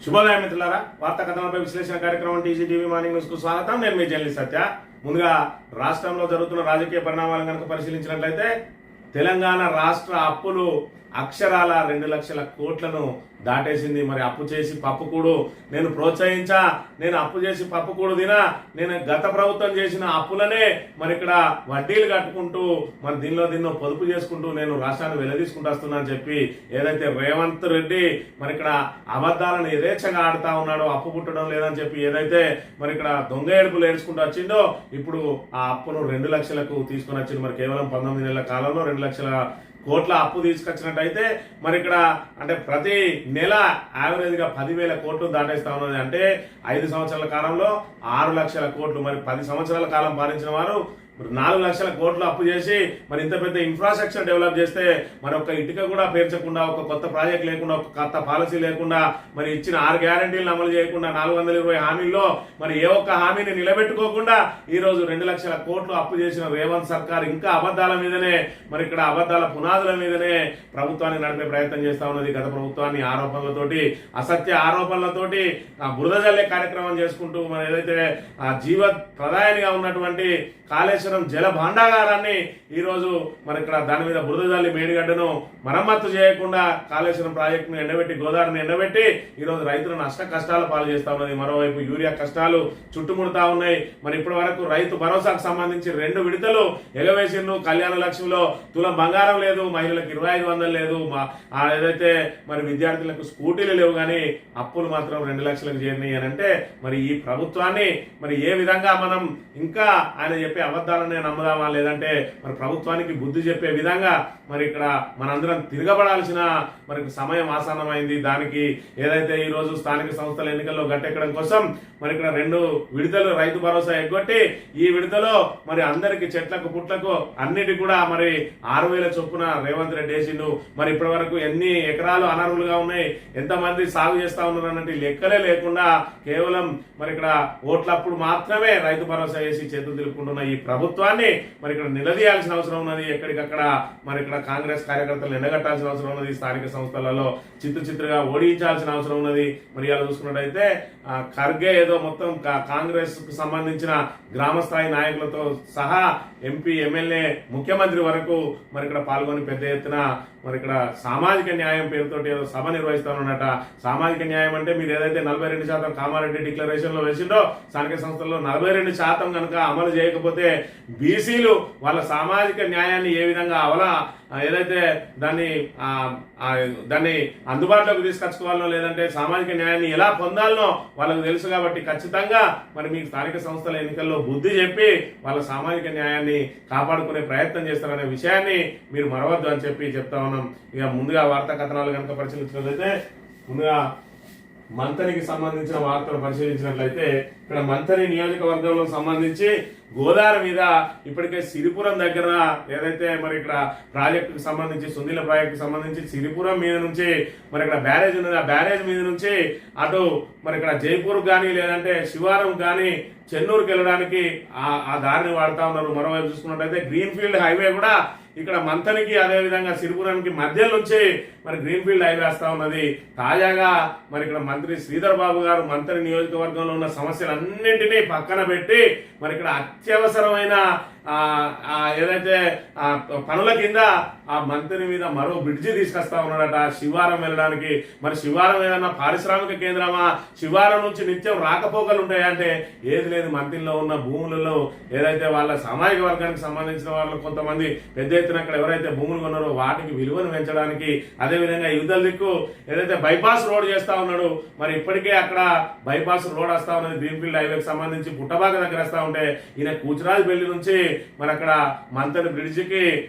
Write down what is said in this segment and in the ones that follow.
శుభోదయం మిత్రులారా, వార్తా కథనాలపై విశ్లేషణ కార్యక్రమం టీజీటీవీ మార్నింగ్ న్యూస్ కు స్వాగతం. నేను మీ జర్నలిస్ట్ సత్య. ముందుగా రాష్ట్రంలో జరుగుతున్న రాజకీయ పరిణామాలను కనుక పరిశీలించినట్లయితే తెలంగాణ రాష్ట్ర అప్పులు అక్షరాల 2 లక్షల కోట్లను దాటేసింది. మరి అప్పు చేసి పప్పుకూడు నేను ప్రోత్సహించా, నేను అప్పు చేసి పప్పుకూడు తినా, నేను గత ప్రభుత్వం చేసిన అప్పులనే మరి ఇక్కడ వడ్డీలు కట్టుకుంటూ మరి దీనిలో పొదుపు చేసుకుంటూ నేను రాష్ట్రాన్ని వెల్లదీసుకుంటూ వస్తున్నా అని చెప్పి ఏదైతే రేవంత్ రెడ్డి మరి ఇక్కడ అబద్ధాలను యథేచ్ఛగా ఆడుతా ఉన్నాడో, అప్పు పుట్టడం లేదని చెప్పి ఏదైతే మరి ఇక్కడ దొంగ ఏడుపులు ఏడ్చుకుంటూ వచ్చిందో, ఇప్పుడు ఆ అప్పును 2 లక్షలకు తీసుకుని వచ్చింది. మరి కేవలం 19 నెలల కాలంలో 2 లక్షల కోట్ల అప్పు తీసుకొచ్చినట్టయితే మరి ఇక్కడ అంటే ప్రతి నెల యావరేజ్ గా 10,000 కోట్లు దాటేస్తా ఉన్నది. అంటే 5 సంవత్సరాల కాలంలో 6 లక్షల కోట్లు. మరి 10 సంవత్సరాల కాలం పాలించిన వారు 4 లక్షల కోట్లు అప్పు చేసి మరి ఇంత పెద్ద ఇన్ఫ్రాస్ట్రక్చర్ డెవలప్ చేస్తే మరి ఒక ఇటుక కూడా పేర్చకుండా, ఒక కొత్త ప్రాజెక్ట్ లేకుండా, ఒక కొత్త పాలసీ లేకుండా, మరి ఇచ్చిన 6 గ్యారంటీలను అమలు చేయకుండా, 420 హామీల్లో మరి ఏ ఒక్క హామీని నిలబెట్టుకోకుండా ఈ రోజు 2 లక్షల కోట్లు అప్పు చేసిన రేవంత్ సర్కార్ ఇంకా అబద్ధాల మీదనే మరి ఇక్కడ అబద్ధాల పునాదుల మీదనే ప్రభుత్వాన్ని నడిపే ప్రయత్నం చేస్తా ఉన్నది. గత ప్రభుత్వాన్ని ఆరోపణలతోటి, అసత్య ఆరోపణలతోటి బురద జల్లే కార్యక్రమం చేసుకుంటూ మరి ఏదైతే జీవ ప్రదాయనిగా ఉన్నటువంటి కాళేశ్వరం జల భాండాగారాన్ని ఈ రోజు మరి ఇక్కడ దాని మీద బురద జల్లి మేడిగడ్డను మరమ్మత్తు చేయకుండా కాళేశ్వరం ప్రాజెక్టును ఎండబెట్టి, గోదావరిని ఎండబెట్టి ఈ రోజు రైతులను అష్ట కష్టాలు పాలు చేస్తా ఉన్నది. మరోవైపు యూరియా కష్టాలు చుట్టుముడుతా ఉన్నాయి. మరి ఇప్పటి వరకు రైతు భరోసాకు సంబంధించి 2 విడతలు ఎగవేసిండ్రు. కళ్యాణ లక్ష్మిలో తులం బంగారం లేదు, మహిళలకు 2500 లేదు, ఏదైతే మరి విద్యార్థులకు స్కూటీలు లేవు, కానీ అప్పులు మాత్రం 2 లక్షలకు చేరినాయి అని అంటే మరి ఈ ప్రభుత్వాన్ని మరి ఏ విధంగా మనం ఇంకా ఆయన చెప్పే అబద్ధాలనే నమ్ముదామా, లేదంటే మరి ప్రభుత్వానికి బుద్ధి చెప్పే విధంగా మరి ఇక్కడ మనందరం తిరగబడాల్సిన మరి సమయం ఆసన్నమైంది. దానికి ఏదైతే ఈ రోజు స్థానిక సంస్థల ఎన్నికల్లో గట్టెక్కడం కోసం మరి ఇక్కడ 2 విడతలు రైతు భరోసా ఎగ్గొట్టి ఈ విడతలో మరి అందరికి చెట్లకు పుట్లకు అన్నిటి కూడా మరి 6,000 చొప్పున రేవంత్ రెడ్డి వేసిండు. మరి ఇప్పటి వరకు ఎన్ని ఎకరాలు అనర్హులుగా ఉన్నాయి, ఎంతమంది సాగు చేస్తా ఉన్నారు అన్నట్టు లెక్కలే లేకుండా కేవలం మరి ఇక్కడ ఓట్లప్పుడు మాత్రమే రైతు భరోసా వేసి చేతులు తెలుపుకుంటున్న ఈ ప్రభుత్వాన్ని మరి ఇక్కడ నిలదీయాల్సిన అవసరం ఉన్నది. ఎక్కడికక్కడ మరి ఇక్కడ కాంగ్రెస్ కార్యకర్తలు ఎండగట్టాల్సిన అవసరం ఉన్నది. స్థానిక సంస్థలలో చిత్తుగా ఓడించాల్సిన అవసరం ఉన్నది. మరి ఇలా చూసుకున్నట్టయితే ఖర్గే ఏదో మొత్తం కాంగ్రెస్ కు సంబంధించిన గ్రామ స్థాయి నాయకులతో సహా ఎంపీ, ఎమ్మెల్యే, ముఖ్యమంత్రి వరకు మరి ఇక్కడ పాల్గొని పెద్ద ఎత్తున మరి ఇక్కడ సామాజిక న్యాయం పేరుతోటి ఏదో సభ నిర్వహిస్తానన్నట. సామాజిక న్యాయం అంటే మీరు ఏదైతే 42% కామారెడ్డి డిక్లరేషన్ లో వేసిండో, స్థానిక సంస్థల్లో 42% కనుక అమలు చేయకపోతే బీసీలు వాళ్ళ సామాజిక న్యాయాన్ని ఏ విధంగా ఏదైతే దాన్ని అందుబాటులోకి తీసుకొచ్చుకోవాలనో, లేదంటే సామాజిక న్యాయాన్ని ఎలా పొందాలనో వాళ్ళకు తెలుసు. కాబట్టి ఖచ్చితంగా మరి మీ స్థానిక సంస్థల ఎన్నికల్లో బుద్ధి చెప్పి వాళ్ళ సామాజిక న్యాయాన్ని కాపాడుకునే ప్రయత్నం చేస్తారనే విషయాన్ని మీరు మరవద్దు అని చెప్పి చెప్తా ఉన్నాం. ఇక ముందుగా వార్తా కథనాలు కనుక పరిశీలించినట్లయితే ముందుగా మంథనికి సంబంధించిన వార్తలు పరిశీలించినట్లయితే ఇక్కడ మంథని నియోజకవర్గంలో సంబంధించి గోదావరి మీద ఇప్పటికే సిరిపురం దగ్గర ఏదైతే మరి ఇక్కడ ప్రాజెక్టుకు సంబంధించి, సుందిల ప్రాజెక్టుకు సంబంధించి సిరిపురం మీద నుంచి మరి ఇక్కడ బ్యారేజ్ ఉన్నది. ఆ బ్యారేజ్ మీద నుంచి అటు మరి ఇక్కడ జైపూర్ కానీ లేదంటే శివారం కానీ చెన్నూరుకి వెళ్ళడానికి ఆ దారిని వాడుతా ఉన్నారు. మరోవైపు చూసుకున్నట్టయితే గ్రీన్ ఫీల్డ్ హైవే కూడా ఇక్కడ మంథనికి అదేవిధంగా సిరిపురానికి మధ్య నుంచి మరి గ్రీన్ ఫీల్డ్ హైవే వస్తా ఉన్నది. తాజాగా మరి ఇక్కడ మంత్రి శ్రీధర్ బాబు గారు మంథని నియోజకవర్గంలో ఉన్న సమస్యలన్నింటినీ పక్కన పెట్టి మరి ఇక్కడ అత్యవసరమైన ఏదైతే పనుల కింద ఆ మంత్రి మీద మరో బ్రిడ్జి తీసుకొస్తా ఉన్నాడట శివారం వెళ్ళడానికి. మరి శివారం ఏదన్నా పారిశ్రామిక కేంద్రమా, శివారం నుంచి నిత్యం రాకపోకలు ఉంటాయంటే ఏది లేదు. మంత్రిలో ఉన్న భూములలో ఏదైతే వాళ్ళ సామాజిక వర్గానికి సంబంధించిన వాళ్ళు కొంతమంది పెద్ద ఎత్తున అక్కడ ఎవరైతే భూములు కొన్నారో వాటికి విలువను పెంచడానికి, అదేవిధంగా యువతల దిక్కు ఏదైతే బైపాస్ రోడ్ చేస్తా ఉన్నాడు, మరి ఇప్పటికే అక్కడ బైపాస్ రోడ్ వస్తా ఉన్నది గ్రీన్ ఫీల్డ్ హైవేకి సంబంధించి పుట్టబాక దగ్గర వస్తా ఉంటే ఈయన కూచురాజుపల్లి నుంచి మరి అక్కడ మంథని బ్రిడ్జికి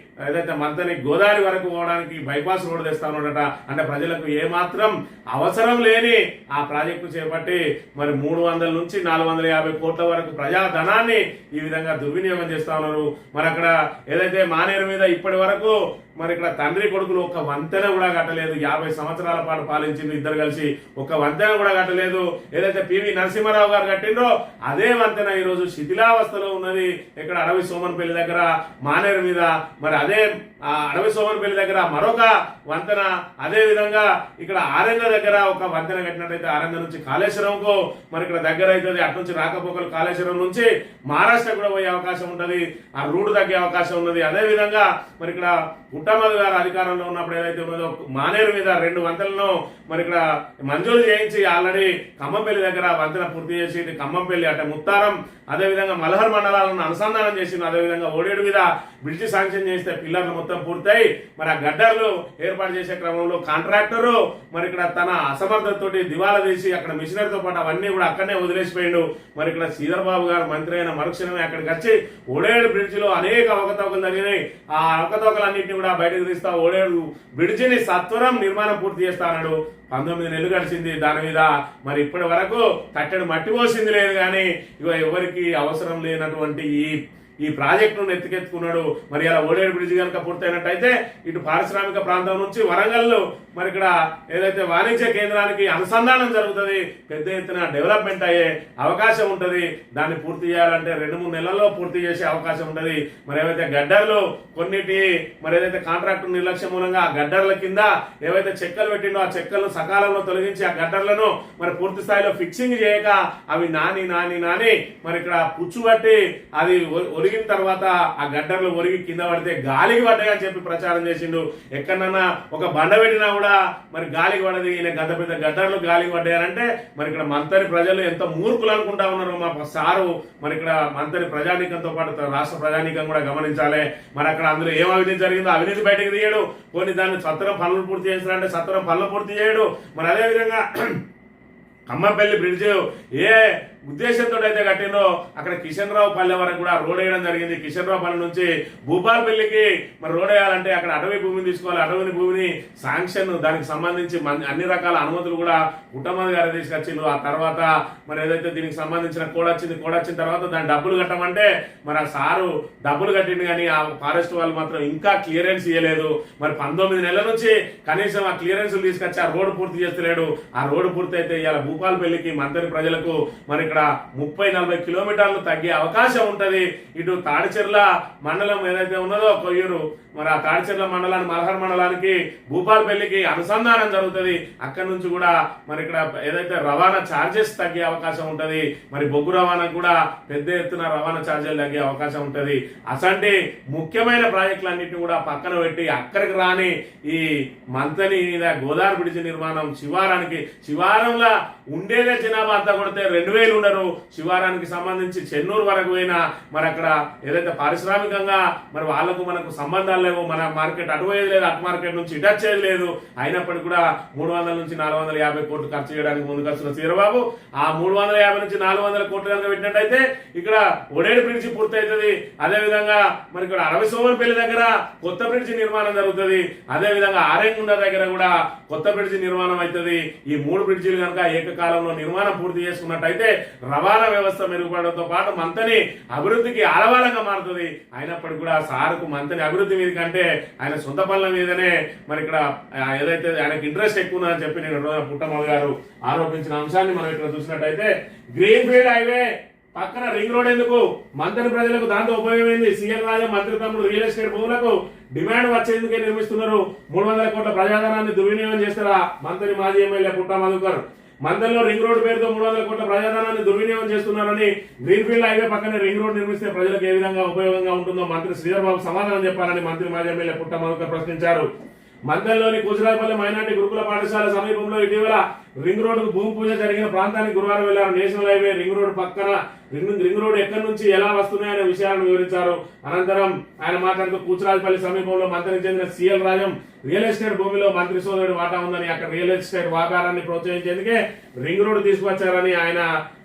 ఏదైతే మంథని గోదావరి వరకు పోవడానికి బైపాస్ రోడ్ తెస్తా ఉన్నాడట. అంటే ప్రజలకు ఏమాత్రం అవసరం లేని ఆ ప్రాజెక్టు చేపట్టి మరి 300 నుంచి 450 కోట్ల వరకు ప్రజాధనాన్ని ఈ విధంగా దుర్వినియోగం చేస్తా ఉన్నారు. మరి అక్కడ ఏదైతే మానేరు మీద ఇప్పటి వరకు మరి ఇక్కడ తండ్రి కొడుకులు ఒక వంతెన కూడా కట్టలేదు. 50 సంవత్సరాల పాటు పాలించింది ఇద్దరు కలిసి, ఒక వంతెన కూడా కట్టలేదు. ఏదైతే పివి నరసింహారావు గారు కట్టిండ్రో అదే వంతెన ఈ రోజు శిథిలావస్థలో ఉన్నది. ఇక్కడ అడవి సోమన్పల్లి దగ్గర మానేరు మీద, మరి అదే అడవి సోమన్పల్లి దగ్గర మరొక వంతెన, అదే విధంగా ఇక్కడ ఆరంగ దగ్గర ఒక వంతెన కట్టినట్టయితే ఆరంగ నుంచి కాళేశ్వరంకు మరి ఇక్కడ దగ్గర అవుతుంది. అటు నుంచి రాకపోకలు కాళేశ్వరం నుంచి మహారాష్ట్ర కూడా పోయే అవకాశం ఉంటది, ఆ రూట్ తగ్గే అవకాశం ఉన్నది. అదే విధంగా మరి ఇక్కడ పుట్టమధు గారు అధికారంలో ఉన్నప్పుడు ఏదైతే ఉన్నదో మానేరు మీద 2 వంతెనలను మరి ఇక్కడ మంజూరు చేయించి ఆల్రెడీ ఖమ్మంపల్లి దగ్గర వంతెన పూర్తి చేసి ఖమ్మంపల్లి అంటే ముత్తారం అదేవిధంగా మలహర్ మండలాలను అనుసంధానం చేసింది. అదేవిధంగా ఓడేడు మీద బ్రిడ్జి శాంక్షన్ చేస్తే పిల్లర్లు మొత్తం పూర్తయి మరి ఆ గడ్డర్లు ఏర్పాటు చేసే క్రమంలో కాంట్రాక్టరు మరి ఇక్కడ తన అసమర్థతతోటి దివాలా తీసి అక్కడ మిషనరీతో పాటు అవన్నీ కూడా అక్కడనే వదిలేసిపోయిండు. మరి ఇక్కడ శ్రీధర్ బాబు గారు మంత్రి అయిన మరుక్షణమే అక్కడికి వచ్చి ఓడేడు బ్రిడ్జ్ లో అనేక అవకతవకలు జరిగినాయి. ఆ అవకతవకలన్నింటినీ కూడా బయటకు తీస్తా ఓడేడు బ్రిడ్జిని సత్వరం నిర్మాణం పూర్తి చేస్తా అన్నాడు. 19 నెలలు గడిచింది. దాని మీద మరి ఇప్పటి వరకు తట్టెడు మట్టి పోసింది లేదు. కానీ ఇక ఎవరికి అవసరం లేనటువంటి ఈ ప్రాజెక్టును ఎత్తుకెత్తుకున్నాడు. మరి అలా ఓడేడు బ్రిడ్జ్ కనుక పూర్తయినట్టయితే ఇటు పారిశ్రామిక ప్రాంతం నుంచి వరంగల్ మరి ఇక్కడ ఏదైతే వాణిజ్య కేంద్రానికి అనుసంధానం జరుగుతుంది, పెద్ద ఎత్తున డెవలప్మెంట్ అయ్యే అవకాశం ఉంటుంది. దాన్ని పూర్తి చేయాలంటే 2-3 నెలల్లో పూర్తి చేసే అవకాశం ఉంటుంది. మరి ఏవైతే గడ్డర్లు కొన్నిటి మరి ఏదైతే కాంట్రాక్టు నిర్లక్ష్యం మూలంగా ఆ గడ్డర్ల కింద ఏవైతే చెక్కలు పెట్టిండో ఆ చెక్కలను సకాలంలో తొలగించి ఆ గడ్డర్లను మరి పూర్తి స్థాయిలో ఫిక్సింగ్ చేయక అవి నాని మరి ఇక్కడ పుచ్చుబట్టి అది ఒరిగిన తర్వాత ఆ గడ్డర్లు ఒరిగి కింద పడితే గాలికి పడ్డాయని చెప్పి ప్రచారం చేసిండు. ఎక్కడన్నా ఒక బండ పెట్టినా కూడా మరి గాలికి పడది. ఈయన గత పెద్ద గడ్డర్లు గాలికి పడ్డాయనంటే మరి ఇక్కడ మంతరి ప్రజలు ఎంత మూర్ఖులు అనుకుంటా ఉన్నారు మా సారు. మరి ఇక్కడ మంతరి ప్రజానీకంతో పాటు రాష్ట్ర ప్రజానీకం కూడా గమనించాలి. మరి అక్కడ అందులో ఏం అవినీతి జరిగిందో అవినీతి బయటకు తీయడు, కొన్ని దాన్ని సత్వరం పనులు పూర్తి చేస్తారంటే సత్వరం పనులు పూర్తి చేయడు. మరి అదేవిధంగా ఖమ్మంపల్లి బ్రిడ్జ్ ఏ ఉద్దేశంతో అయితే కట్టిందో అక్కడ కిషన్ రావు పల్లె వరకు కూడా రోడ్ వేయడం జరిగింది. కిషన్ రావు పల్లె నుంచి భూపాలపల్లికి మరి రోడ్ వేయాలంటే అక్కడ అటవీ భూమిని తీసుకోవాలి. అటవీ భూమిని శాంక్షన్ దానికి సంబంధించి అన్ని రకాల అనుమతులు కూడా పుట్టమధు గారు తీసుకొచ్చిండు. ఆ తర్వాత మరి ఏదైతే దీనికి సంబంధించిన కోడ్ వచ్చిన తర్వాత దాని డబ్బులు కట్టమంటే మరి ఆ సారు డబ్బులు కట్టిండు, కానీ ఆ ఫారెస్ట్ వాళ్ళు మాత్రం ఇంకా క్లియరెన్స్ ఇవ్వలేదు. మరి 19 నెలల నుంచి కనీసం ఆ క్లియరెన్స్ తీసుకొచ్చి ఆ రోడ్డు పూర్తి చేస్తలేడు. ఆ రోడ్డు పూర్తి అయితే ఇవాళ భూపాలపల్లికి మంత్రి ప్రజలకు మరి ఇక్కడ 30-40 కిలోమీటర్లు తగ్గే అవకాశం ఉంటది. ఇటు తాడిచెర్ల మండలం ఏదైతే ఉన్నదో కొయ్యూరు, మరి ఆ తాడిచెర్ల మండలాన్ని మలహర్ మండలానికి భూపాలపల్లికి అనుసంధానం జరుగుతుంది. అక్కడి నుంచి కూడా మరి ఇక్కడ ఏదైతే రవాణా ఛార్జెస్ తగ్గే అవకాశం ఉంటది. మరి బొగ్గు రవాణా కూడా పెద్ద ఎత్తున రవాణా ఛార్జీలు తగ్గే అవకాశం ఉంటది. అసంటి ముఖ్యమైన ప్రాజెక్టులన్నింటినీ కూడా పక్కన పెట్టి అక్కడికి రాని ఈ మంతని మీద గోదావరి బ్రిడ్జి నిర్మాణం శివారంలో ఉండేదే జనాభా అంతా కొడితే 2000 ఉండరు. శివారానికి సంబంధించి చెన్నూరు వరకు పోయినా మరి అక్కడ ఏదైతే పారిశ్రామికంగా మరి వాళ్లకు మనకు సంబంధాలు లేవు. మన మార్కెట్ అటు పోయేది లేదు, అటు మార్కెట్ నుంచి ఇటు వచ్చేది లేదు. అయినప్పటికీ కూడా 300 నుంచి 450 కోట్లు ఖర్చు చేయడానికి ముందుకు వచ్చిన చంద్రబాబు ఆ 350 నుంచి 400 కోట్లు కనుక పెట్టినట్టయితే ఇక్కడ ఓడేడు బ్రిడ్జి పూర్తి అవుతుంది. అదేవిధంగా మరి ఇక్కడ అరవి సోమన్పల్లి దగ్గర కొత్త బ్రిడ్జి నిర్మాణం జరుగుతుంది. అదేవిధంగా ఆరేంగుండ దగ్గర కూడా కొత్త బ్రిడ్జి నిర్మాణం అవుతుంది. ఈ 3 బ్రిడ్జిలు కనుక ఏకకాలంలో నిర్మాణం పూర్తి చేసుకున్నట్టయితే రవాణా వ్యవస్థ మెరుగుపడడంతో పాటు మంతని అభివృద్ధికి ఆలవాలంగా మారుతుంది. అయినప్పటికీ కూడా సార్కు మంతని అభివృద్ధి మీద కంటే ఆయన సొంత పనుల మీదనే మరి ఇక్కడ ఏదైతే ఆయనకు ఇంట్రెస్ట్ ఎక్కువ ఉందని చెప్పి నేను పుట్టమధు గారు ఆరోపించిన అంశాన్ని మనం ఇక్కడ చూసినట్టయితే గ్రీన్ ఫీల్డ్ హైవే పక్కన రింగ్ రోడ్ ఎందుకు? మంత్రి ప్రజలకు దాంతో ఉపయోగమైంది. సీఎం రాజా మంత్రి తమ్ముడు రియల్ ఎస్టేట్ భూములకు డిమాండ్ వచ్చేందుకే నిర్మిస్తున్నారు. 300 కోట్ల ప్రజాధనాన్ని దుర్వినియోగం చేస్తారా మంత్రి మాజీ ఎమ్మెల్యే పుట్టమధుకర్? మందల్లో రింగ్ రోడ్ పేరుతో 300 కోట్ల ప్రజాధనాన్ని దుర్వినియోగం చేస్తున్నారని, గ్రీన్ ఫీల్డ్ హైవే పక్కనే రింగ్ రోడ్ నిర్మిస్తే ప్రజలకు ఏ విధంగా ఉపయోగంగా ఉంటుందో మంత్రి శ్రీధర్ బాబు సమాధానం చెప్పాలని మంత్రి మాజీ ఎమ్మెల్యే పుట్టమధుకర్ ప్రశ్నించారు. మందల్లోని కూచిరాయపల్లి మైనార్టీ గురుకుల పాఠశాల సమీపంలో ఇటీవల రింగ్ రోడ్డు భూమి పూజ జరిగిన ప్రాంతానికి గురువారం వెళ్లారు. నేషనల్ హైవే రింగ్ రోడ్ పక్కన రింగ్ రోడ్ ఎక్కడి నుంచి ఎలా వస్తున్నాయనే విషయాలను వివరించారు. అనంతరం ఆయన మాట్లాడుతూ కూచిరాజపల్లి సమీపంలో మంత్రికి చెందిన సిఎల్ రాజం రియల్ ఎస్టేట్ భూమిలో మంత్రి సోదరుడు వాటా ఉందని, అక్కడ రియల్ ఎస్టేట్ వ్యాపారాన్ని ప్రోత్సహించేందుకే రింగ్ రోడ్ తీసుకొచ్చారని ఆయన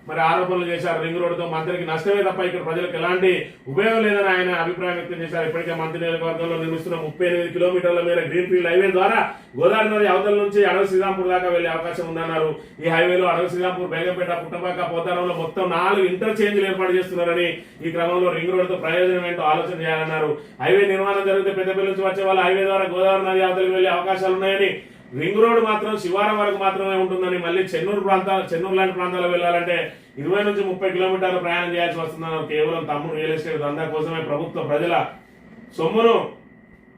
మరి ఆరోపణలు చేశారు. రింగ్ రోడ్డుతో మంత్రికి నష్టమే తప్ప ఇక్కడ ప్రజలకు ఎలాంటి ఉపయోగం లేదని ఆయన అభిప్రాయం వ్యక్తం చేశారు. ఇప్పటికే మంత్రి నియోజకవర్గంలో నిర్మిస్తున్న 38 కిలోమీటర్ల మేర గ్రీన్ ఫీల్డ్ హైవే ద్వారా గోదావరి నది అవతల నుంచి అడవి శ్రీరాంపూర్ దాకా వెళ్లే అవకాశం ఉంది. ఉందన్నారు. ఈ హైవేలో అడవి శ్రీరాంపూర్, బేగంపేట, పుట్టపాక, పోతారంలో మొత్తం 4 ఇంటర్చేంజ్లు ఏర్పాటు చేస్తున్నారని, ఈ క్రమంలో రింగ్ రోడ్డుతో ప్రయోజనం ఏంటో ఆలోచన చేయాలన్నారు. హైవే నిర్మాణం జరిగితే పెద్దపల్లి నుంచి వచ్చే వాళ్ళు హైవే ద్వారా గోదావరి నది అవతలికి వెళ్లే అవకాశాలు ఉన్నాయని, రింగ్ రోడ్ మాత్రం శివారం వరకు మాత్రమే ఉంటుందని, మళ్ళీ చెన్నూరు లాంటి ప్రాంతాలకు వెళ్లాలంటే 20 నుంచి 30 కిలోమీటర్లు ప్రయాణం చేయాల్సి వస్తుందన్నారు. కేవలం తమ్ముడు రియల్ ఎస్టేట్ దందా కోసమే ప్రభుత్వ ప్రజల సొమ్మును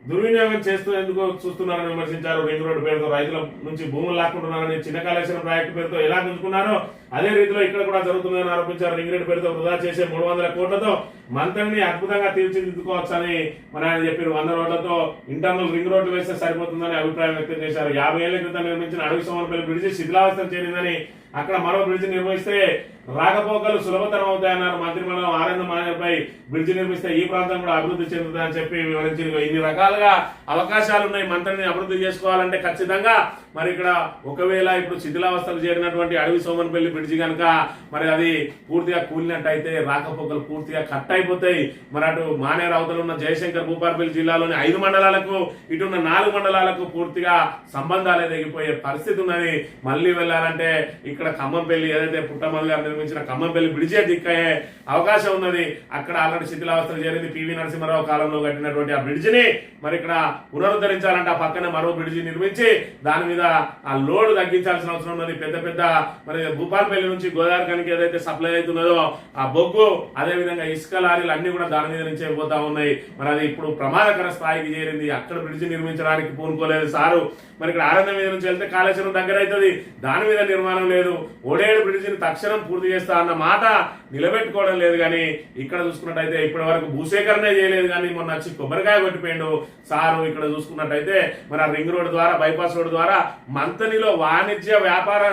దుర్వినియోగం చేస్తూ ఎందుకు చూస్తున్నారని విమర్శించారు. రింగ్ రోడ్డు పేరుతో రైతుల నుంచి భూములు లాక్కుంటున్నారని, చిన్న కాళేశ్వరం ప్రాజెక్టు పేరుతో ఎలా గుంజుకున్నారో అదే రీతిలో ఇక్కడ కూడా జరుగుతుందని ఆరోపించారు. రింగ్ రోడ్డు పేరుతో వృధా చేసే 300 కోట్లతో మంత్రిని అద్భుతంగా తీర్చిదిద్దుకోవచ్చని మరి ఆయన చెప్పారు. 100 రోడ్లతో ఇంటర్నల్ రింగ్ రోడ్లు వేస్తే సరిపోతుందని అభిప్రాయం వ్యక్తం చేశారు. 50 ఏళ్ల క్రితం నిర్మించిన అడవి సోమరపల్లి బ్రిడ్జి శిథిలావస్థ చేరిందని, అక్కడ మరో బ్రిడ్జి నిర్మిస్తే రాకపోకలు సులభతరం అవుతాయన్నారు. మంత్రిమండలం ఆనంద మానేపై బ్రిడ్జి నిర్మిస్తే ఈ ప్రాంతం కూడా అభివృద్ధి చెందుతుందని చెప్పి వివరించారు. ఇన్ని రకాలుగా అవకాశాలు ఉన్నాయి. మంత్రిని అభివృద్ధి చేసుకోవాలంటే ఖచ్చితంగా మరి ఇక్కడ ఒకవేళ ఇప్పుడు శిథిలావస్థలు చేరినటువంటి అడవి సోమనపల్లి బ్రిడ్జి కనుక మరి అది పూర్తిగా కూలినట్టయితే రాకపోకలు పూర్తిగా కట్ అయిపోతాయి. మరి అటు మానేరు అవతల ఉన్న జయశంకర్ భూపాలపల్లి జిల్లాలోని 5 మండలాలకు, ఇటున్న 4 మండలాలకు పూర్తిగా సంబంధాలే తెగిపోయే పరిస్థితి ఉన్నది. మళ్ళీ వెళ్ళాలంటే ఇక్కడ ఖమ్మంపల్లి ఏదైతే పుట్టమల్లి గారు నిర్మించిన ఖమ్మంపల్లి బ్రిడ్జే దిక్కయ్యే అవకాశం ఉన్నది. అక్కడ ఆల్రెడీ శిథిలావస్థలు చేరింది. పివి నరసింహారావు కాలంలో కట్టినటువంటి ఆ బ్రిడ్జిని మరి ఇక్కడ పునరుద్ధరించాలంటే ఆ పక్కన మరో బ్రిడ్జి నిర్మించి దాని మీద ఆ లోడ్ తగ్గించాల్సిన అవసరం ఉన్నది. పెద్ద పెద్ద మరి భూపాలపల్లి నుంచి గోదావరి కనికి ఏదైతే సప్లై అవుతున్నదో ఆ బొగ్గు, అదే విధంగా ఇసుక లారీలు అన్ని కూడా దాని మీద నుంచే పోతా ఉన్నాయి. మరి అది ఇప్పుడు ప్రమాదకర స్థాయికి చేరింది. అక్కడ బ్రిడ్జి నిర్మించడానికి పూనుకోలేదు సారు. మరి ఇక్కడ ఆనందం మీద నుంచి వెళ్తే కాళేశ్వరం దగ్గర అవుతుంది, దాని మీద నిర్మాణం లేదు. ఓడేడు బ్రిడ్జిని తక్షణం పూర్తి చేస్తా అన్న మాట నిలబెట్టుకోవడం లేదు. కానీ ఇక్కడ చూసుకున్నట్టయితే ఇప్పటి వరకు భూసేకరణ చేయలేదు. కానీ మొన్న వచ్చి కొబ్బరికాయ కొట్టిపోయిండు సారు. ఇక్కడ చూసుకున్నట్టయితే మరి ఆ రింగ్ రోడ్ ద్వారా, బైపాస్ రోడ్ ద్వారా మంతనిలో వాణిజ్య వ్యాపార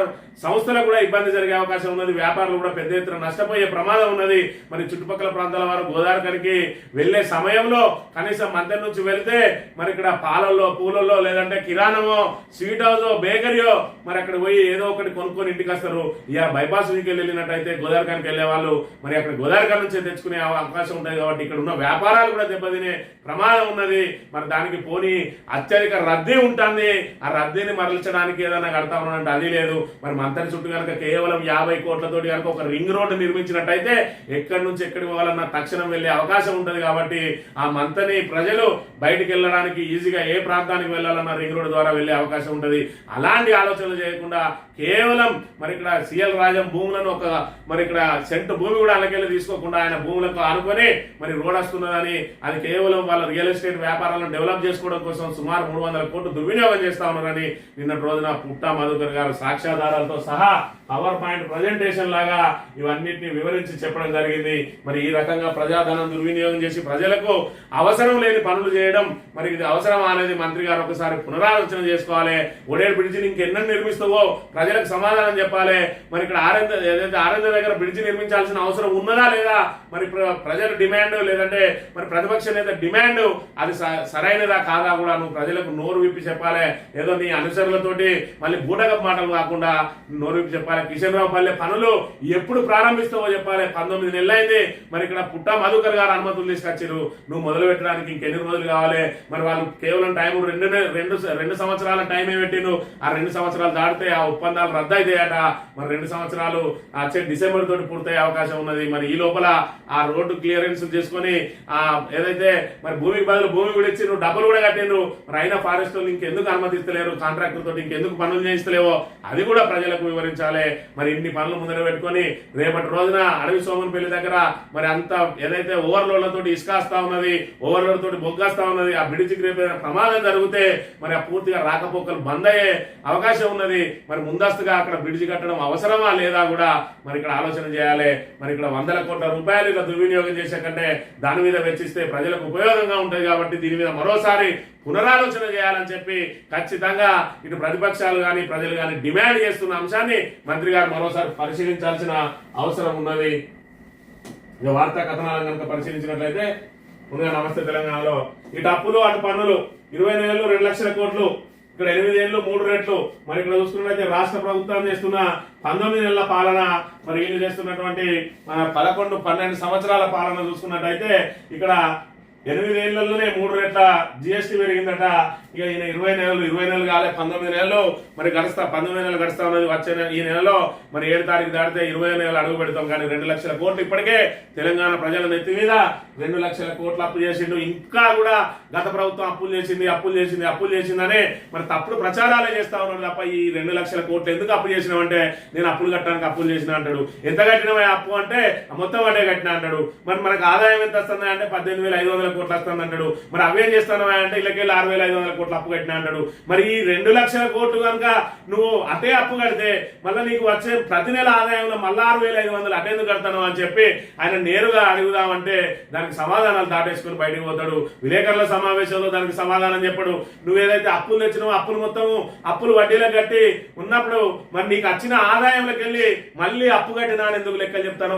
సంస్థలకు కూడా ఇబ్బంది జరిగే అవకాశం ఉన్నది. వ్యాపారులు కూడా పెద్ద ఎత్తున నష్టపోయే ప్రమాదం ఉన్నది. మరి చుట్టుపక్కల ప్రాంతాల వారు గోదావరి కనికి వెళ్లే సమయంలో కనీసం మంతెన నుంచి వెళ్తే మరి ఇక్కడ పాలల్లో, పూలల్లో, లేదంటే కిరాణమో, స్వీట్ హౌస్, బేకరీయో మరి అక్కడ పోయి ఏదో ఒకటి కొనుక్కొని ఇంటికి వస్తారు. ఇక బైపాస్ నుంచి వెళ్ళినట్టయితే గోదావరి కనికి వెళ్లే వాళ్ళు మరి అక్కడ గోదావరి కని నుంచి తెచ్చుకునే అవకాశం ఉంటుంది. కాబట్టి ఇక్కడ ఉన్న వ్యాపారాలు కూడా దెబ్బతినే ప్రమాదం ఉన్నది. మరి దానికి పోనీ అత్యధిక రద్దీ ఉంటుంది. ఆ రద్దీని మరల్చడానికి ఏదైనా కడతా ఉన్నారంటే అది లేదు. మరి మంతని చుట్టూ కనుక కేవలం 50 కోట్లతోటి కనుక ఒక రింగ్ రోడ్డు నిర్మించినట్టయితే ఎక్కడి నుంచి ఎక్కడికి పోవాలన్నా తక్షణం వెళ్లే అవకాశం ఉంటుంది. కాబట్టి ఆ మంతని ప్రజలు బయటికి వెళ్ళడానికి ఈజీగా ఏ ప్రాంతానికి వెళ్ళాలన్నా రింగ్ రోడ్డు ద్వారా వెళ్లే అవకాశం ఉంటుంది. అలాంటి ఆలోచనలు చేయకుండా కేవలం మరి ఇక్కడ సిఎల్ రాజం భూములను మరి ఇక్కడ సెంటు భూమి కూడా అలాకెళ్ళి తీసుకోకుండా ఆయన భూములకు ఆనుకొని మరి రోడ్ వస్తున్నదని, అది కేవలం వాళ్ళ రియల్ ఎస్టేట్ వ్యాపారాలను డెవలప్ చేసుకోవడం కోసం సుమారు 300 కోట్లు దుర్వినియోగం చేస్తా ఉన్నారని నిన్నటి రోజున పుట్టా మధుకర్ గారు సాక్ష్యాధారాలతో సహా పవర్ పాయింట్ ప్రజెంటేషన్ లాగా ఇవన్నిటిని వివరించి చెప్పడం జరిగింది. మరి ఈ రకంగా ప్రజాధనం దుర్వినియోగం చేసి ప్రజలకు అవసరం లేని పనులు చేయడం మరి ఇది అవసరమా అనేది మంత్రి గారు ఒకసారి పునరాలోచన చేసుకోవాలి. ఓడేడు బ్రిడ్జిని ఇంకెన్నెన్ని నిర్మిస్తావో ప్రజలకు సమాధానం చెప్పాలి. మరి ఇక్కడ ఆరెంజ్ దగ్గర బ్రిడ్జి నిర్మించాల్సిన అవసరం ఉన్నదా లేదా, మరి ప్రజల డిమాండ్ లేదంటే మరి ప్రతిపక్ష నేత డిమాండ్ అది సరైనదా కాదా కూడా నువ్వు ప్రజలకు నోరు విప్పి చెప్పాలి. ఏదో నీ అనుచరులతోటి మళ్ళీ బూటకపు మాటలు కాకుండా నోరు విప్పి చెప్పాలి. కిషన్ రావు పల్లె పనులు ఎప్పుడు ప్రారంభిస్తావో చెప్పాలి. 19 నెలలైంది. మరి ఇక్కడ పుట్టా మధుకర్ గారు అనుమతులు తీసుకొచ్చారు. నువ్వు మొదలు పెట్టడానికి ఇంకెన్ని రోజులు కావాలి? మరి వాళ్ళు కేవలం టైం 2 సంవత్సరాల టైం పెట్టిను. ఆ 2 సంవత్సరాలు దాటితే ఆ ఒప్పందాలు రద్దయితాయట. మరి 2 సంవత్సరాలు వచ్చే డిసెంబర్ తోటి పూర్తయ్యే అవకాశం ఉన్నది. మరి ఈ లోపల ఆ రోడ్డు క్లియరెన్స్ చేసుకుని ఏదైతే మరి భూమికి బదులు భూమి కూడా ఇచ్చి నువ్వు డబ్బులు కూడా కట్టిండ్రు. మరి అయినా ఫారెస్ట్ వాళ్ళు ఇంకెందుకు అనుమతిస్తలేరు, కాంట్రాక్టర్ తోటి ఇంకెందుకు పనులు చేయిస్తలేవో అది కూడా ప్రజలకు వివరించాలి. మరి ఇన్ని పనులు ముందర పెట్టుకొని రేపటి రోజున అడవి సోమనపల్లి దగ్గర మరి అంత ఏదైతే ఓవర్లోడ్లతో ఇసుకాస్తా ఉన్నది, ఓవర్లోడ్ తోటి బొగ్గాస్తా ఉన్నది, ఆ బ్రిడ్జికి రేపు ప్రమాదం జరిగితే మరి ఆ పూర్తిగా రాకపోకలు బంద్ అయ్యే అవకాశం ఉన్నది. మరి ముందస్తుగా అక్కడ బ్రిడ్జి కట్టడం అవసరమా లేదా కూడా మరి ఇక్కడ ఆలోచన చేయాలి. మరి ఇక్కడ 100 కోట్ల రూపాయలు ఇలా దుర్వినియోగం చేసే కంటే దాని మీద వెచ్చిస్తే ప్రజలకు ఉపయోగంగా ఉంటుంది. కాబట్టి దీని మీద మరోసారి పునరాలోచన చేయాలని చెప్పి ఖచ్చితంగా ఇటు ప్రతిపక్షాలు కానీ ప్రజలు కానీ డిమాండ్ చేస్తున్న అంశాన్ని మంత్రి గారు మరోసారి పరిశీలించాల్సిన అవసరం ఉన్నది. ఇక వార్తా కథనాలను కనుక పరిశీలించినట్లయితే ముందుగా నమస్తే తెలంగాణలో ఇటు అప్పులు అటు పన్నులు 20 నెలలు 2 లక్షల కోట్లు, ఇక్కడ 8 ఏళ్ళు 3 రెట్లు. మరి ఇక్కడ చూసుకున్నట్లయితే రాష్ట్ర ప్రభుత్వం చేస్తున్న 19 నెలల పాలన, మరి వీళ్ళు చేస్తున్నటువంటి 11-12 సంవత్సరాల పాలన చూసుకున్నట్టయితే ఇక్కడ 8 ఏళ్లలోనే 3 రెట్ల జిఎస్టీ పెరిగిందట. ఇక ఈయన 20 నెలలు కాలే 19 నెలలు మరి 19 నెలలు గడుస్తా ఉన్నది. వచ్చే ఈ నెలలో మరి 7 తారీఖు దాటితే 20 నెలలు అడుగు పెడతాం. కానీ 2 లక్షల కోట్లు ఇప్పటికే తెలంగాణ ప్రజల నెత్తి మీద 2 లక్షల కోట్లు అప్పు చేసిండు. ఇంకా కూడా గత ప్రభుత్వం అప్పులు చేసిందనే మరి తప్పుడు ప్రచారాలే చేస్తా ఉన్నాడు తప్ప ఈ 2 లక్షల కోట్లు ఎందుకు అప్పు చేసినామంటే నేను అప్పులు కట్టడానికి అప్పులు చేసిన అంటాడు. ఎంత కట్టినవా అప్పు అంటే మొత్తం అడే కట్టిన అంటాడు. మరి మనకు ఆదాయం ఎంత వస్తుంది అంటే 18,500 కోట్లు వస్తుంది అంటాడు. మరి అవేం చేస్తానవా అంటే ఇళ్ళకెళ్ళి 6,500 కోట్లు అప్పు కట్టిన అంటాడు. మరి ఈ 2 లక్షల కోట్లు కనుక నువ్వు అటే అప్పు కడితే మళ్ళీ నీకు వచ్చే ప్రతి నెల ఆదాయంలో మళ్ళీ 6,500 అటెందుకు కడతాను అని చెప్పి ఆయన నేరుగా అడుగుదామంటే దానికి సమాధానాలు దాటేసుకుని బయటకు పోతాడు. విలేకరుల సమావేశంలో దానికి సమాధానం చెప్పడు. నువ్వు ఏదైతే అప్పులు తెచ్చినావో అప్పులు వడ్డీలో కట్టి ఉన్నప్పుడు మరి నీకు వచ్చిన ఆదాయంలోకి వెళ్ళి మళ్ళీ అప్పు కట్టినా ఎందుకు లెక్కలు చెప్తాను.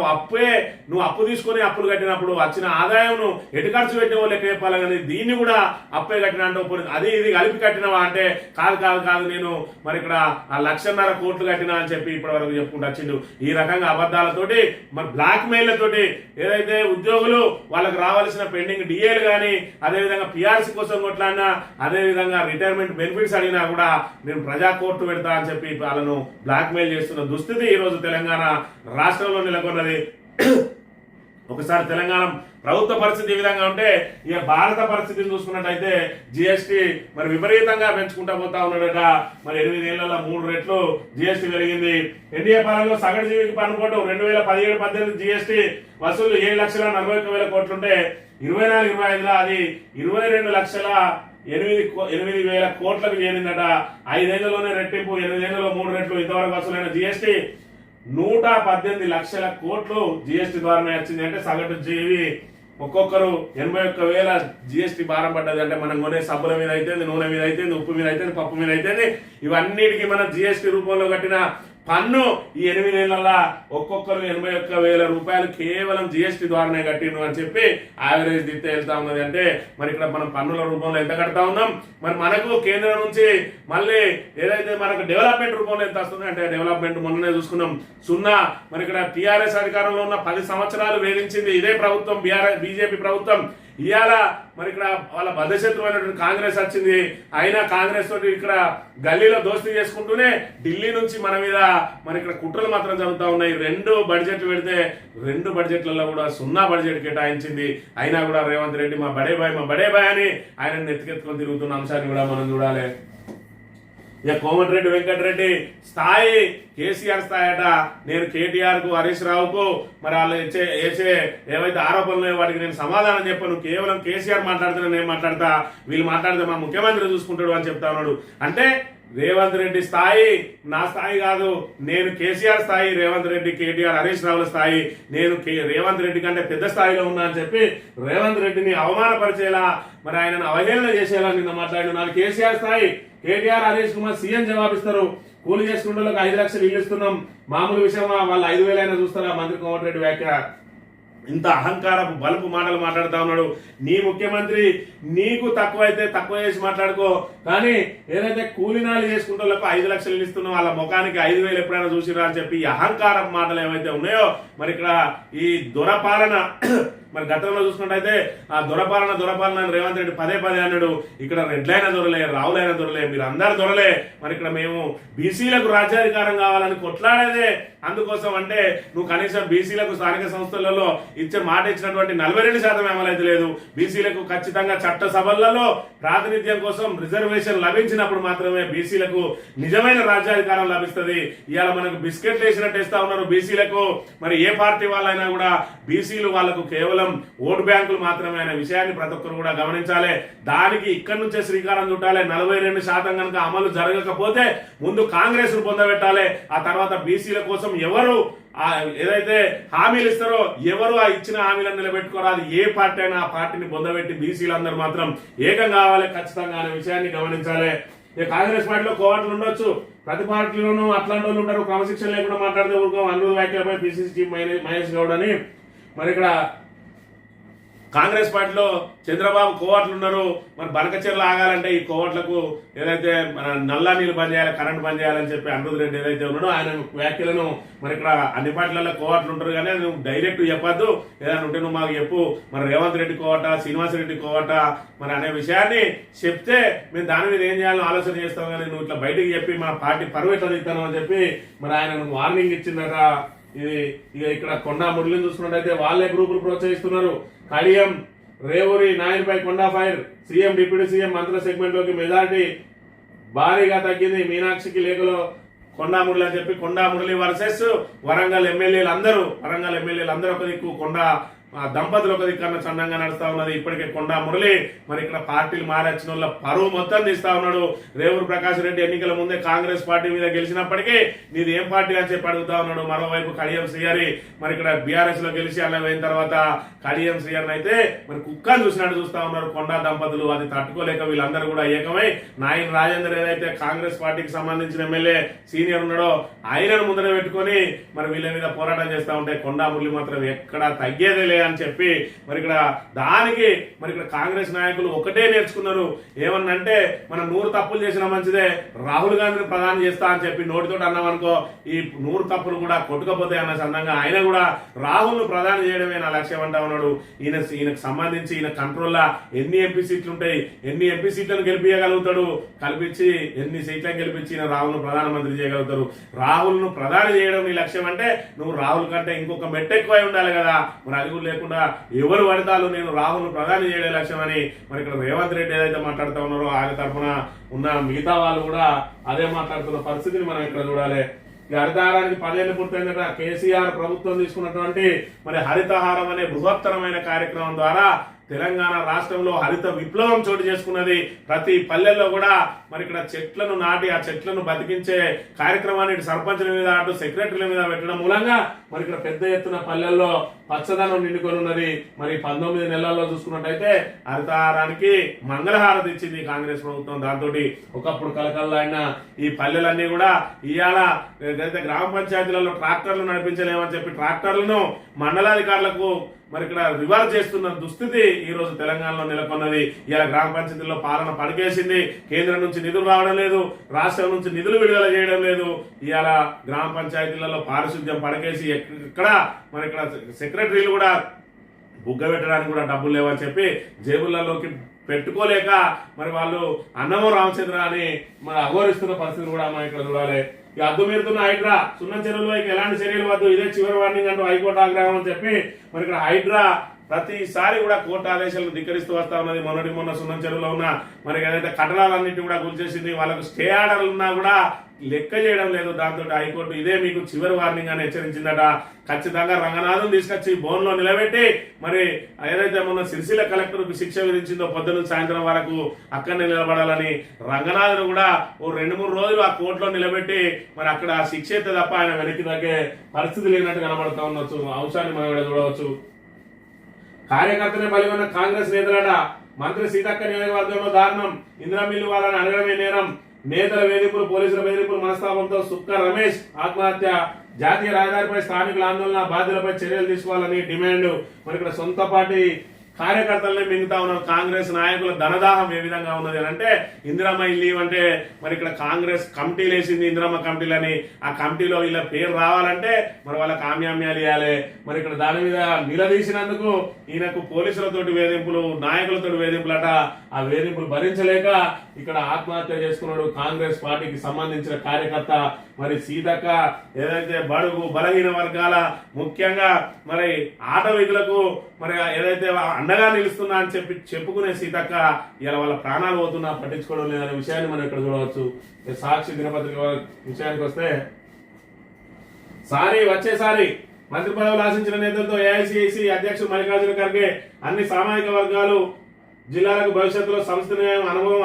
నువ్వు అప్పు తీసుకొని అప్పులు కట్టినప్పుడు వచ్చిన ఆదాయం ఎటు ఖర్చు పెట్టినవో లెక్క చెప్పాలి. కానీ దీన్ని కూడా అప్పే కట్టినా అంటే అది ఇది కలిపి కట్టినవా అంటే కాదు నేను మరి ఇక్కడ 1,50,000 కోట్లు కట్టినా అని చెప్పి ఇప్పటి వరకు చెప్పుకుంటూ వచ్చిండు. ఈ రకంగా అబద్ధాలతోటి మరి బ్లాక్ మెయిల్లతోటి ఏదైతే ఉద్యోగులు వాళ్ళకి రావాల్సిన పెండింగ్ డిఏలు కానీ అదేవిధంగా పిఆర్సీ కోసం కొట్లాడినా అదేవిధంగా రిటైర్మెంట్ బెనిఫిట్స్ అడిగినా కూడా నేను ప్రజా కోర్టు పెడతా అని చెప్పి వాళ్ళను బ్లాక్ మెయిల్ చేస్తున్న దుస్థితి ఈ రోజు తెలంగాణ రాష్ట్రంలో నెలకొన్నది. ఒకసారి తెలంగాణ ప్రభుత్వ పరిస్థితి ఈ విధంగా ఉంటే ఇక భారత పరిస్థితిని చూసుకున్నట్టయితే జిఎస్టీ మరి విపరీతంగా పెంచుకుంటా పోతా ఉన్నాడట. మరి 8 ఏళ్లలో 3 రెట్లు జిఎస్టీ పెరిగింది. ఎన్డీఏ పాలనలో సగటు జీవికి పన్నుకోటు 2017-18 జిఎస్టీ వసూలు 7,41,000 కోట్లుంటే 24-25లో అది 22,08,000 కోట్లకు చేరిందట. 5 ఏళ్లలోనే రెట్టింపు. 8 ఏళ్లలో 3 రెట్లు. ఇంతవరకు వసూలైన జిఎస్టీ 118 లక్షల కోట్లు జిఎస్టీ ద్వారానే వచ్చింది. అంటే సగటు జీవి ఒక్కొక్కరు 81,000 జిఎస్టీ భారం పడ్డది. అంటే మనం కొనే సబ్బుల మీద అయితే, నూనె మీద అయితే, ఉప్పు మీద అయితే, పప్పు మీద అయితే ఇవన్నిటికీ మనం జిఎస్టీ రూపంలో కట్టిన పన్ను ఈ 8 ఏళ్లలో ఒక్కొక్కరు 81,000 రూపాయలు కేవలం జిఎస్టీ ద్వారానే కట్టిండు అని చెప్పి యావరేజ్ దిత్తే వెళ్తా ఉన్నది. అంటే మరి ఇక్కడ మనం పన్నుల రూపంలో ఎంత కడతా ఉన్నాం, మరి మనకు కేంద్రం నుంచి మళ్ళీ ఏదైతే మనకు డెవలప్మెంట్ రూపంలో ఎంత వస్తుంది అంటే డెవలప్మెంట్ మొన్ననే చూసుకున్నాం 0. మరి ఇక్కడ టీఆర్ఎస్ అధికారంలో ఉన్న 10 సంవత్సరాలు వేధించింది ఇదే ప్రభుత్వం, బీజేపీ ప్రభుత్వం. ఇవాళ మరి ఇక్కడ వాళ్ళ బద్ధశత్రువైనటువంటి కాంగ్రెస్ వచ్చింది. అయినా కాంగ్రెస్ తోటి ఇక్కడ గల్లీలో దోస్తీ చేసుకుంటూనే ఢిల్లీ నుంచి మన మీద మరి ఇక్కడ కుట్రలు మాత్రం జరుగుతూ ఉన్నాయి. 2 బడ్జెట్లు పెడితే 2 బడ్జెట్లలో కూడా 0 బడ్జెట్ కేటాయించింది. అయినా కూడా రేవంత్ రెడ్డి మా బడే బాయ్ అని ఆయన నెత్తికెత్తుకొని తిరుగుతున్న అంశాన్ని కూడా మనం చూడాలి. ఇక కోమటిరెడ్డి వెంకటరెడ్డి స్థాయి కేసీఆర్ స్థాయి అట. నేను కేటీఆర్ కు హరీష్ రావుకు మరి వాళ్ళు వేసే ఏవైతే ఆరోపణలు వాటికి నేను సమాధానం చెప్పను. కేవలం కేసీఆర్ మాట్లాడితే నేను మాట్లాడతా, వీళ్ళు మాట్లాడితే మా ముఖ్యమంత్రి చూసుకుంటాడు అని చెప్తా ఉన్నాడు. అంటే రేవంత్ రెడ్డి స్థాయి నా స్థాయి కాదు, నేను కేసీఆర్ స్థాయి, రేవంత్ రెడ్డి కేటీఆర్ హరీష్ రావుల స్థాయి, నేను రేవంత్ రెడ్డి కంటే పెద్ద స్థాయిలో ఉన్నా అని చెప్పి రేవంత్ రెడ్డిని అవమానపరిచేలా మరి ఆయనను అవహేళన చేసేలా నిన్న మాట్లాడిన నాకు కేసీఆర్ స్థాయి, కేటీఆర్ హరీష్ కుమార్ సీఎం జవాబిస్తారు. కూలి చేసుకుంటే 5 లక్షలు ఇల్లు ఇస్తున్నాం, మామూలు విషయం వాళ్ళు 5,000 అయినా చూస్తారా మంత్రి కోమటిరెడ్డి వ్యాఖ్య. ఇంత అహంకారపు బలుపు మాటలు మాట్లాడుతా ఉన్నాడు. నీ ముఖ్యమంత్రి నీకు తక్కువైతే తక్కువ చేసి మాట్లాడుకో, కానీ ఏదైతే కూలినాలు చేసుకుంటే 5 లక్షలు ఇస్తున్నావు వాళ్ళ ముఖానికి 5,000 ఎప్పుడైనా చూసిరా అని చెప్పి అహంకారపు మాటలు ఏవైతే ఉన్నాయో మరి ఇక్కడ ఈ దొరపాలన మరి గతంలో చూసుకున్నట్టయితే ఆ దొరపాలన రేవంత్ రెడ్డి పదే అన్నాడు. ఇక్కడ రెడ్లైన దొరలే, రావులైన దొరలే, మీరు అందరు దొరలే. మరి ఇక్కడ మేము బీసీలకు రాజ్యాధికారం కావాలని కొట్లాడేదే. అందుకోసం అంటే నువ్వు కనీసం బీసీలకు స్థానిక సంస్థలలో మాట ఇచ్చినటువంటి 42% అమలైతే లేదు. బీసీలకు ఖచ్చితంగా చట్ట సభలలో ప్రాతినిధ్యం కోసం రిజర్వేషన్ లభించినప్పుడు మాత్రమే బీసీలకు నిజమైన రాజ్యాధికారం లభిస్తుంది. ఇవాళ మనకు బిస్కెట్లు వేసినట్టు ఇస్తా ఉన్నారు బీసీలకు. మరి ఏ పార్టీ వాళ్ళైనా కూడా బీసీలు వాళ్ళకు కేవలం ఓటు బ్యాంకులు మాత్రమే అనే విషయాన్ని ప్రతి ఒక్కరు కూడా గమనించాలి. దానికి ఇక్కడి నుంచే శ్రీకారం చుట్టాలి. 42% కనుక అమలు జరగకపోతే ముందు కాంగ్రెస్ ను పొందబెట్టాలి. ఆ తర్వాత బీసీల కోసం ఎవరు ఏదైతే హామీలు ఇస్తారో ఎవరు ఆ ఇచ్చిన హామీలను నిలబెట్టుకోరాదు. ఏ పార్టీ అయినా ఆ పార్టీని పొందబెట్టి బీసీలందరూ మాత్రం ఏకం కావాలి ఖచ్చితంగా అనే విషయాన్ని గమనించాలి. కాంగ్రెస్ పార్టీలో కోవట్లు ఉండొచ్చు, ప్రతి పార్టీలోనూ అట్లాంటి వాళ్ళు ఉంటారు. క్రమశిక్షణ లేకుండా మాట్లాడితే ఊరుకోం. అన్ను వ్యాఖ్యలపై పిసిసి చీఫ్ మహేష్ గౌడ్ అని మరి ఇక్కడ కాంగ్రెస్ పార్టీలో చంద్రబాబు కోవట్లు ఉన్నారు. మరి బనకచెర్ల ఆగాలంటే ఈ కోవట్లకు ఏదైతే మన నల్లా నీళ్ళు బంద్ చేయాలి, కరెంట్ బంద్ చేయాలని చెప్పి అనిరుద్ రెడ్డి ఏదైతే ఉన్నాడో ఆయన వ్యాఖ్యలను మరి ఇక్కడ అన్ని పార్టీలలో కోవట్లు ఉంటారు కానీ నువ్వు డైరెక్ట్ చెప్పద్దు, ఏదైనా ఉంటే నువ్వు మాకు చెప్పు. మరి రేవంత్ రెడ్డి కోవట, శ్రీనివాసరెడ్డి కోవట మరి అనే విషయాన్ని చెప్తే మేము దాని మీద ఏం చేయాలని ఆలోచన చేస్తాం కానీ నువ్వు ఇట్లా బయటికి చెప్పి మన పార్టీ పరువు ఎట్లా దిగుతాను అని చెప్పి మరి ఆయన వార్నింగ్ ఇచ్చిందట. ఇది ఇక ఇక్కడ కొండా మురళిని చూసుకున్నట్టయితే వాళ్ళే గ్రూపులు ప్రోత్సహిస్తున్నారు. కడియం రేవూరి నాయన్పై కొండా ఫైర్, సీఎం డిప్యూటీ సీఎం మంత్రుల సెగ్మెంట్ లోకి మెజారిటీ భారీగా తగ్గింది. మీనాక్షికి లేఖలో కొండా మురళి అని చెప్పి కొండా మురళి వర్సెస్ వరంగల్ ఎమ్మెల్యేలు అందరూ ఒక దిక్కు, కొండా దంపతులు ఒక దిక్కన్న చందంగా నడుస్తా ఉన్నది. ఇప్పటికే కొండా మురళి మరి ఇక్కడ పార్టీలు మారచ్చిన వాళ్ళ పరువు మొత్తం తీస్తా ఉన్నాడు. రేవూరు ప్రకాష్ రెడ్డి ఎన్నికల ముందే కాంగ్రెస్ పార్టీ మీద గెలిచినప్పటికీ నీది ఏం పార్టీ అని చెప్పి అడుగుతా ఉన్నాడు. మరోవైపు కడియం శ్రీహరి మరి ఇక్కడ బీఆర్ఎస్ లో గెలిచి అలా అయిన తర్వాత కడియం శ్రీహరిని అయితే మరి కుక్కను చూసినట్టు చూస్తా ఉన్నారు కొండా దంపతులు. అది తట్టుకోలేక వీళ్ళందరూ కూడా ఏకమై నాయన్ రాజేందర్ ఏదైతే కాంగ్రెస్ పార్టీకి సంబంధించిన ఎమ్మెల్యే సీనియర్ ఉన్నాడో ఆయనను ముందర పెట్టుకొని మరి వీళ్ళ మీద పోరాటం చేస్తా ఉంటే కొండా మురళి మాత్రం ఎక్కడా తగ్గేదే అని చెప్పి మరి ఇక్కడ దానికి మరి ఇక్కడ కాంగ్రెస్ నాయకులు ఒకటే నేర్చుకున్నారు. ఏమన్నంటే మనం 100 తప్పులు చేసినా మంచిదే, రాహుల్ గాంధీని ప్రధాని చేస్తా అని చెప్పి నోటితోటి అన్నామనుకో ఈ 100 తప్పులు కూడా కొట్టుకపోతాయి అన్న సందంగా ఆయన కూడా రాహుల్ ను ప్రధాని చేయడమే నా లక్ష్యం అంటా ఉన్నాడు. ఈయనకు సంబంధించి ఈయన కంట్రోల్ ఎన్ని ఎంపీ సీట్లు ఉంటాయి, ఎన్ని ఎంపీ సీట్లను గెలిపించగలుగుతాడు, కల్పించి ఎన్ని సీట్లను గెలిపించి ఈయన రాహుల్ ను ప్రధానమంత్రి చేయగలుగుతారు. రాహుల్ ను ప్రధాని చేయడం నీ లక్ష్యం అంటే నువ్వు రాహుల్ కంటే ఇంకొక మెట్టెక్కువై ఉండాలి కదా. మరి అది కూడా లేకుండా ఎవరు పడతారు నేను రాహుల్ ప్రధాని చేయడే లక్ష్యం అని మరి ఇక్కడ రేవంత్ రెడ్డి ఏదైతే మాట్లాడుతూ ఉన్నారో ఆయన తరఫున ఉన్న మిగతా వాళ్ళు కూడా అదే మాట్లాడుతున్న పరిస్థితిని మనం ఇక్కడ చూడాలి. ఈ హరితహారానికి 10 ఏళ్ళు పూర్తయిందట. కేసీఆర్ ప్రభుత్వం తీసుకున్నటువంటి మరి హరితహారం అనే బృహత్తరమైన కార్యక్రమం ద్వారా తెలంగాణ రాష్ట్రంలో హరిత విప్లవం చోటు చేసుకున్నది. ప్రతి పల్లెల్లో కూడా మరి ఇక్కడ చెట్లను నాటి ఆ చెట్లను బతికించే కార్యక్రమాన్ని సర్పంచుల మీద అటు సెక్రటరీల మీద పెట్టడం మూలంగా మరి ఇక్కడ పెద్ద ఎత్తున పల్లెల్లో పచ్చదనం నిండుకొని ఉన్నది. మరి 19 నెలల్లో చూసుకున్నట్టయితే హరితహారానికి మంగళహారతి ఇచ్చింది కాంగ్రెస్ ప్రభుత్వం. దాంతో ఒకప్పుడు కలకల్లాడిన ఈ పల్లెలన్నీ కూడా ఇవాళ ఏదైతే గ్రామ పంచాయతీలలో ట్రాక్టర్లు నడిపించలేమని చెప్పి ట్రాక్టర్లను మండలాధికారులకు మరి ఇక్కడ రివర్స్ చేస్తున్న దుస్థితి ఈ రోజు తెలంగాణలో నెలకొన్నది. ఇలా గ్రామ పంచాయతీల్లో పాలన పడికేసింది. కేంద్రం నుంచి నిధులు రావడం లేదు, రాష్ట్రం నుంచి నిధులు విడుదల చేయడం లేదు. ఇవాళ గ్రామ పంచాయతీలలో పారిశుద్ధ్యం పడకేసి ఎక్కడ మరి ఇక్కడ సెక్రటరీలు కూడా బుగ్గ పెట్టడానికి కూడా డబ్బులు లేవని చెప్పి జేబులలోకి పెట్టుకోలేక మరి వాళ్ళు అన్నమో రామచంద్ర అని మరి అఘోరిస్తున్న పరిస్థితి కూడా మనం ఇక్కడ చూడాలి. ఈ అద్దు మీరుతున్న హైడ్రా సున్నం చెరువులో ఎలాంటి చర్యలు వద్దు, ఇదే చివరి వార్నింగ్ అంటూ హైకోర్టు ఆగ్రహం అని చెప్పి మరి ఇక్కడ హైడ్రా ప్రతిసారి కూడా కోర్టు ఆదేశాలను ధిక్కరిస్తూ వస్తా ఉన్నది. మొన్న సున్నం చెరువులో ఉన్న మరి ఏదైతే కట్టడాలన్నింటి కూడా గుర్చేసింది. వాళ్ళకు స్టే ఆర్డర్లు ఉన్నా కూడా లెక్క చేయడం లేదు. దాంతో హైకోర్టు ఇదే మీకు చివరి వార్నింగ్ అని హెచ్చరించిందట. ఖచ్చితంగా రంగనాథం తీసుకొచ్చి బోన్లో నిలబెట్టి మరి ఏదైతే మొన్న సిరిసిల్ల కలెక్టర్కు శిక్ష విధించిందో పొద్దున్న సాయంత్రం వరకు అక్కడనే నిలబడాలని రంగనాథ్ను కూడా ఓ 2-3 రోజులు ఆ కోర్టులో నిలబెట్టి మరి అక్కడ శిక్ష అయితే తప్ప ఆయన వెనక్కి తగ్గే పరిస్థితి లేనట్టు కనబడతా ఉండొచ్చు. అంశాన్ని మనం ఇక్కడ చూడవచ్చు. కార్యకర్తనే బలి ఉన్న కాంగ్రెస్ నేతలట. మంత్రి సీతక్క నియోజకవర్గంలో దారుణం, ఇందిరా మిల్లు వాళ్ళని అడగడమే నేరం, నేతల వేధింపులు, పోలీసుల వేధింపులు మనస్తాపంతో సుక్క రమేష్ ఆత్మహత్య, జాతీయ రహదారిపై స్థానికుల ఆందోళన, బాధ్యులపై చర్యలు తీసుకోవాలని డిమాండ్. మరి ఇక్కడ సొంత పార్టీ కార్యకర్తలనే మింగుతా ఉన్నారు. కాంగ్రెస్ నాయకుల ధనదాహం ఏ విధంగా ఉన్నది అని అంటే ఇందిరమ్మ ఇల్లు అంటే మరి ఇక్కడ కాంగ్రెస్ కమిటీలు వేసింది ఇందిరమ్మ కమిటీలని. ఆ కమిటీలో వీళ్ళ పేరు రావాలంటే మరి వాళ్ళకి ఆమ్యామ్యాలు ఇవ్వాలి. మరి ఇక్కడ దాని మీద నిలదీసినందుకు ఈయనకు పోలీసులతోటి వేధింపులు, నాయకులతో వేధింపులట. ఆ వేధింపులు భరించలేక ఇక్కడ ఆత్మహత్య చేసుకున్నాడు కాంగ్రెస్ పార్టీకి సంబంధించిన కార్యకర్త మరి సీతక్క. ఏదైతే బడుగు బలహీన వర్గాల ముఖ్యంగా మరి ఆటవికులకు మరి ఏదైతే అండగా నిలుస్తున్నా అని చెప్పి చెప్పుకునే సీతక్క ఇలా వాళ్ళ ప్రాణాలు పోతున్నా పట్టించుకోవడం లేదనే విషయాన్ని మనం ఇక్కడ చూడవచ్చు. సాక్షి దినపత్రిక విషయానికి వస్తే వచ్చేసారి మంత్రి పదవులు ఆశించిన నేతలతో ఏఐసిఐసి అధ్యక్షుడు మల్లికార్జున ఖర్గే అన్ని సామాజిక వర్గాలు జిల్లాలకు భవిష్యత్తులో సంస్థ అనుభవం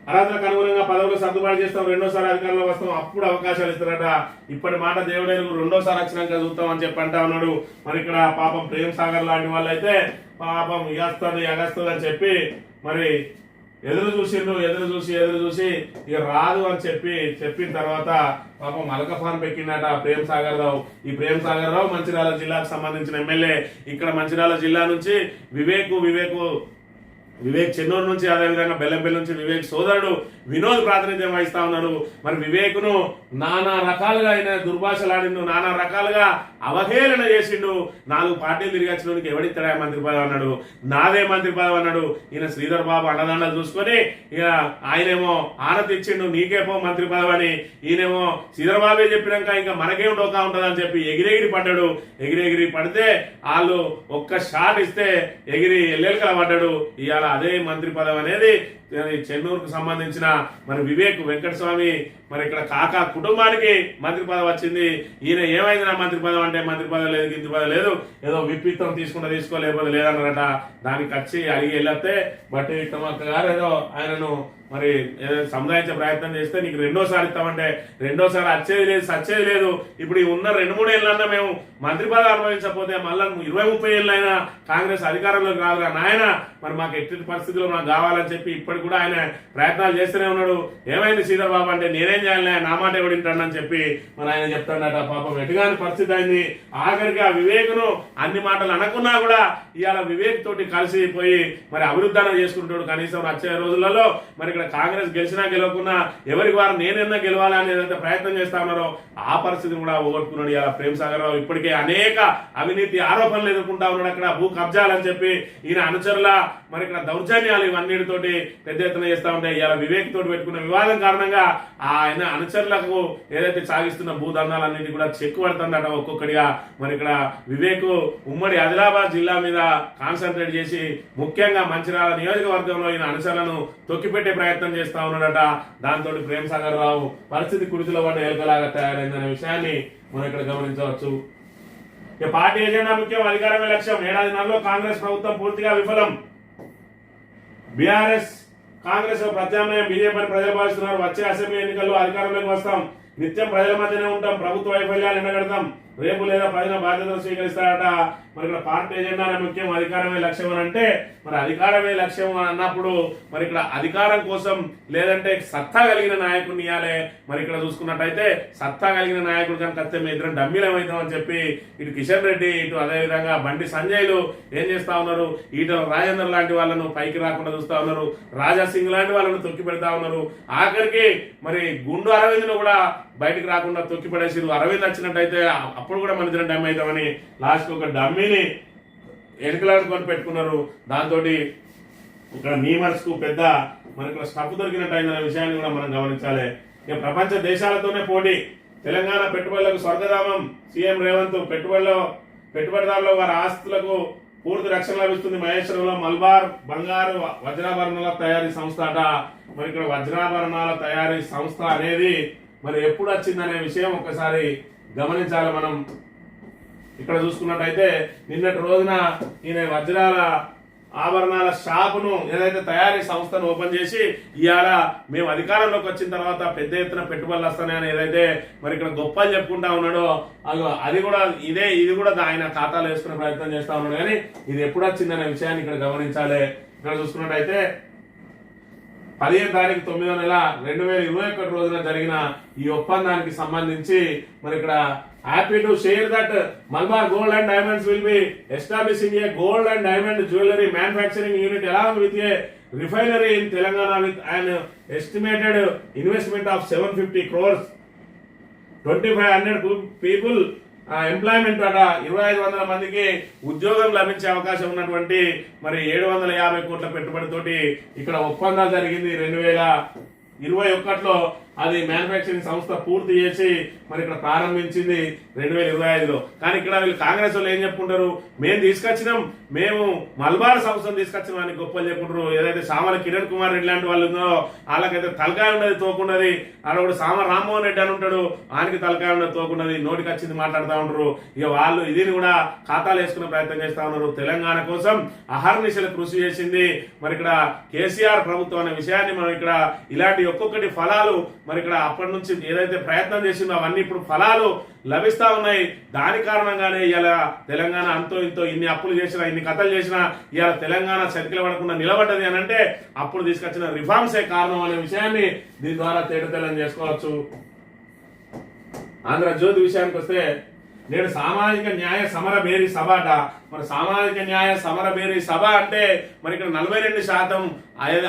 అర్హతలకు అనుగుణంగా పదవులు సర్దుబాటు చేస్తాం, రెండోసారి అధికారంలో వస్తాం, అప్పుడు అవకాశాలు ఇస్తారట. ఇప్పటి మాట దేవుడేరు రెండోసారి వచ్చినాక చూస్తాం అని చెప్పి అంటా ఉన్నాడు. మరి ఇక్కడ పాపం ప్రేమ్ సాగర్ లాంటి వాళ్ళు అయితే పాపం ఎగస్తుంది అని చెప్పి మరి ఎదురు చూసి ఇక రాదు అని చెప్పిన తర్వాత పాపం అలకఫాన్ పెక్కిందట ప్రేమ్ సాగర్ రావు. ఈ ప్రేమ్ సాగర్ రావు మంచిర్యాల జిల్లాకు సంబంధించిన ఎమ్మెల్యే. ఇక్కడ మంచిర్యాల జిల్లా నుంచి వివేక్ చెన్నూరు నుంచి, అదేవిధంగా బెల్లంపల్లి నుంచి వివేక్ సోదరుడు వినోద్ ప్రాతినిధ్యం వహిస్తా ఉన్నాడు. మరి వివేక్ను నానా రకాలుగా ఆయన దుర్భాషలాడిండు, నానా రకాలుగా అవహేళన చేసిండు. 4 పార్టీలు తిరిగి వచ్చినోడికి ఎవడిస్తాడా మంత్రి పదవి అన్నాడు, నాదే మంత్రి పదవి అన్నాడు. ఈయన శ్రీధర్ బాబు అండదండలు చూసుకొని ఇక ఆయనేమో ఆనతి ఇచ్చిండు, నీకే పో మంత్రి పదవి అని. ఈయనేమో శ్రీధర్ బాబే చెప్పినాక ఇంకా మనకేం డోకా ఉంటుందని చెప్పి ఎగిరెగిరి పడ్డాడు. ఎగిరెగిరి పడితే వాళ్ళు ఒక్క షాట్ ఇస్తే ఎగిరి ఎల్లెలకల పడ్డాడు. ఇవాళ అదే మంత్రి పదవి అనేది చెన్నూరుకు సంబంధించిన మరి వివేక్ వెంకటస్వామి మరి ఇక్కడ కాకా కుటుంబానికి మంత్రి పదవి వచ్చింది. ఈయన ఏమైంది నా మంత్రి పదవి అంటే, మంత్రి పదవి లేదు, గింతి పదవి లేదు, ఏదో విప్పిత్తం తీసుకోలేకపోతే లేదన్నారట. దానికి వచ్చి అడిగి వెళ్ళొస్తే బట్ విక్రమార్క గారు ఏదో ఆయనను మరి సముదాయించే ప్రయత్నం చేస్తే నీకు రెండోసారి ఇస్తామంటే రెండోసారి వచ్చేది లేదు. ఇప్పుడు ఈ ఉన్న 2-3 ఏళ్ళన్నా మేము మంత్రి పదవి అనుభవించకపోతే మళ్ళీ 20-30 ఏళ్ళైనా కాంగ్రెస్ అధికారంలోకి రాదురా నాయన, మరి మాకు ఎట్టి పరిస్థితుల్లో మాకు కావాలని చెప్పి ఇప్పటికి కూడా ఆయన ప్రయత్నాలు చేస్తూనే ఉన్నాడు. ఏమైంది శ్రీధర్ బాబు అంటే నేనేం చేయాలి, నా మాట ఎవడు వింటాడని చెప్పి మరి ఆయన చెప్తాడట. పాపం ఎటుగాని పరిస్థితి అయింది. ఆఖరికి ఆ వివేక్ను అన్ని మాటలు అనకున్నా కూడా ఇవాళ వివేక్ తోటి కలిసిపోయి మరి అభివృద్ధి చేసుకుంటాడు. కనీసం వచ్చే రోజులలో మరి ఇక్కడ కాంగ్రెస్ గెలిచినా గెలవకున్నా ఎవరికి వారు నేనైనా గెలవాలని ఏదైతే ప్రయత్నం చేస్తా ఉన్నారో ఆ పరిస్థితిని కూడా పోగొట్టుకున్నాడు. ఇలా ప్రేమ్ సాగర్ రావు ఇప్పటికే అనేక అవినీతి ఆరోపణలు ఎదుర్కొంటా ఉన్నాడు. అక్కడ భూ కబ్జాలని చెప్పి ఈయన అనుచరుల మరి ఇక్కడ దౌర్జన్యాలు ఇవన్నిటితోటి పెద్ద ఎత్తున చేస్తా ఉంటాయి. ఇలా వివేక్ తోటి పెట్టుకున్న వివాదం కారణంగా ఆయన అనుచరులకు ఏదైతే సాగిస్తున్న భూదందాలన్నింటి కూడా చెక్కు పడుతుందట ఒక్కొక్కడిగా. మరి ఇక్కడ వివేక్ ఉమ్మడి ఆదిలాబాద్ జిల్లా మీద కాన్సన్ట్రేట్ చేసి ముఖ్యంగా మంచిర్యాల నియోజకవర్గంలో ఈయన అనుచరులను తొక్కిపెట్టే ప్రయత్నం చేస్తా ఉన్నాడట. దాంతో ప్రేమ్ సాగర్ రావు పరిస్థితి కుడితిలో పడ్డ ఎలుకలాగా తయారైందనే విషయాన్ని మనం ఇక్కడ గమనించవచ్చు. ఇక పార్టీ ఎజెండా ముఖ్యం, అధికారమే లక్ష్యం. 7 నెలల్లో కాంగ్రెస్ ప్రభుత్వం పూర్తిగా విఫలం. బీఆర్ఎస్ కాంగ్రెస్ ప్రత్యామ్నాయం బీజేపీని ప్రజలు భావిస్తున్నారు. వచ్చే అసెంబ్లీ ఎన్నికల్లో అధికారంలోకి వస్తాం, నిత్యం ప్రజల మధ్యనే ఉంటాం, ప్రభుత్వ వైఫల్యాలు ఎండగడతాం, రేపు లేదా ప్రజల బాధ్యతలు స్వీకరిస్తారట. మరి ఇక్కడ పార్టీ ఎజెండా ముఖ్యం, అధికారమే లక్ష్యం అని అంటే మరి అధికారమే లక్ష్యం అని అన్నప్పుడు మరి ఇక్కడ అధికారం కోసం లేదంటే సత్తా కలిగిన నాయకుడిని ఇవ్వాలి. మరి ఇక్కడ చూసుకున్నట్టయితే సత్తా కలిగిన నాయకుడు కనుక వస్తే మీ ఇద్దరం డమ్మీలమవుతాం అని చెప్పి ఇటు కిషన్ రెడ్డి ఇటు అదేవిధంగా బండి సంజయ్లు ఏం చేస్తా ఉన్నారు, ఈటల రాజేందర్ లాంటి వాళ్ళను పైకి రాకుండా చూస్తా ఉన్నారు, రాజా సింగ్ లాంటి వాళ్ళను తొక్కి పెడతా ఉన్నారు. ఆఖరికి మరి గుండు అరవింద్ను కూడా బయటకు రాకుండా తొక్కి పడేసి అరవింద్ వచ్చినట్టయితే అప్పుడు కూడా మన ఇద్దరం డమ్మీ అవుతామని లాస్ట్ ఒక డమ్మీని ఎన్నికలాడుకొని పెట్టుకున్నారు. దాంతో ఇక్కడ మీమర్స్ కు పెద్ద మనకి ఇక్కడ స్టఫ్ దొరికినట్టు అయిందనే విషయాన్ని కూడా మనం గమనించాలి. ఇక ప్రపంచ దేశాలతోనే పోటీ, తెలంగాణ పెట్టుబడులకు స్వర్గధామం. సీఎం రేవంత్ పెట్టుబడిదారుల వారి ఆస్తులకు పూర్తి రక్షణ లభిస్తుంది. మహేశ్వరంలో మల్బార్ బంగారు వజ్రాభరణాల తయారీ సంస్థ అట. మరి ఇక్కడ వజ్రాభరణాల తయారీ సంస్థ అనేది మరి ఎప్పుడు వచ్చిందనే విషయం ఒకసారి గమనించాలి. మనం ఇక్కడ చూసుకున్నట్టయితే నిన్నటి రోజున ఈయన వజ్రాల ఆభరణాల షాపును ఏదైతే తయారీ సంస్థను ఓపెన్ చేసి ఇవాళ మేము అధికారంలోకి వచ్చిన తర్వాత పెద్ద ఎత్తున పెట్టుబడులు వస్తాయని ఏదైతే మరి ఇక్కడ గొప్పలు చెప్పుకుంటా ఉన్నాడో అది కూడా ఇది కూడా ఆయన ఖాతాలో వేసుకునే ప్రయత్నం చేస్తా ఉన్నాడు. కానీ ఇది ఎప్పుడు వచ్చిందనే విషయాన్ని ఇక్కడ గమనించాలి. ఇక్కడ చూసుకున్నట్టయితే 15 తారీఖు 9వ నెల 2021 రోజున జరిగిన ఈ ఒప్పందానికి సంబంధించి మరి ఇక్కడ happy to share that Malabar Gold and Diamonds will be establishing a gold and diamond jewelry manufacturing unit along with a refinery in Telangana with an estimated investment of 750 crores, 2500 people employment అట. 2500 మందికి ఉద్యోగం లభించే అవకాశం ఉన్నటువంటి మరి 750 కోట్ల పెట్టుబడితోటి ఇక్కడ ఒప్పందాలు జరిగింది. 2021లో అది మ్యానుఫ్యాక్చరింగ్ సంస్థ పూర్తి చేసి మరి ఇక్కడ ప్రారంభించింది 2025లో. కానీ ఇక్కడ వీళ్ళు కాంగ్రెస్ వాళ్ళు ఏం చెప్పుకుంటారు, మేము మల్బార్ సంస్థను తీసుకొచ్చినాం అని గొప్పలు చెప్పుకుంటారు. ఏదైతే సామల కిరణ్ కుమార్ రెడ్డి లాంటి వాళ్ళు ఉందో వాళ్ళకైతే తలకాయ ఉండదు తోకున్నది, ఆడొకడు సామ రామ్మోహన్ రెడ్డి అని ఉంటాడు, ఆయనకి తలకాయ ఉండదు తోకున్నది, నోటికి వచ్చింది మాట్లాడుతూ ఉంటారు. ఇక వాళ్ళు ఇది కూడా ఖాతాలు వేసుకునే ప్రయత్నం చేస్తా ఉన్నారు. తెలంగాణ కోసం అహర్నిశలు కృషి చేసింది మరి ఇక్కడ కేసీఆర్ ప్రభుత్వం అనే విషయాన్ని మనం ఇక్కడ ఇలాంటి ఒక్కొక్కటి ఫలాలు మరి ఇక్కడ అప్పటి నుంచి ఏదైతే ప్రయత్నం చేసిందో అవన్నీ ఇప్పుడు ఫలాలు లభిస్తా ఉన్నాయి. దాని కారణంగానే ఇలా తెలంగాణ అంతో ఇంతో ఇన్ని అప్పులు చేసినా ఇన్ని కథలు చేసినా ఇలా తెలంగాణ చతికిల పడకుండా నిలబడ్డది అని అంటే అప్పుడు తీసుకొచ్చిన రిఫార్మ్సే కారణం అనే విషయాన్ని దీని ద్వారా తేటతెల్లం చేసుకోవచ్చు. ఆంధ్రజ్యోతి విషయానికి వస్తే నేడు సామాజిక న్యాయ సమర బేరీ సభ అట. మరి సామాజిక న్యాయ సమర బేరీ సభ అంటే మరి ఇక్కడ 42%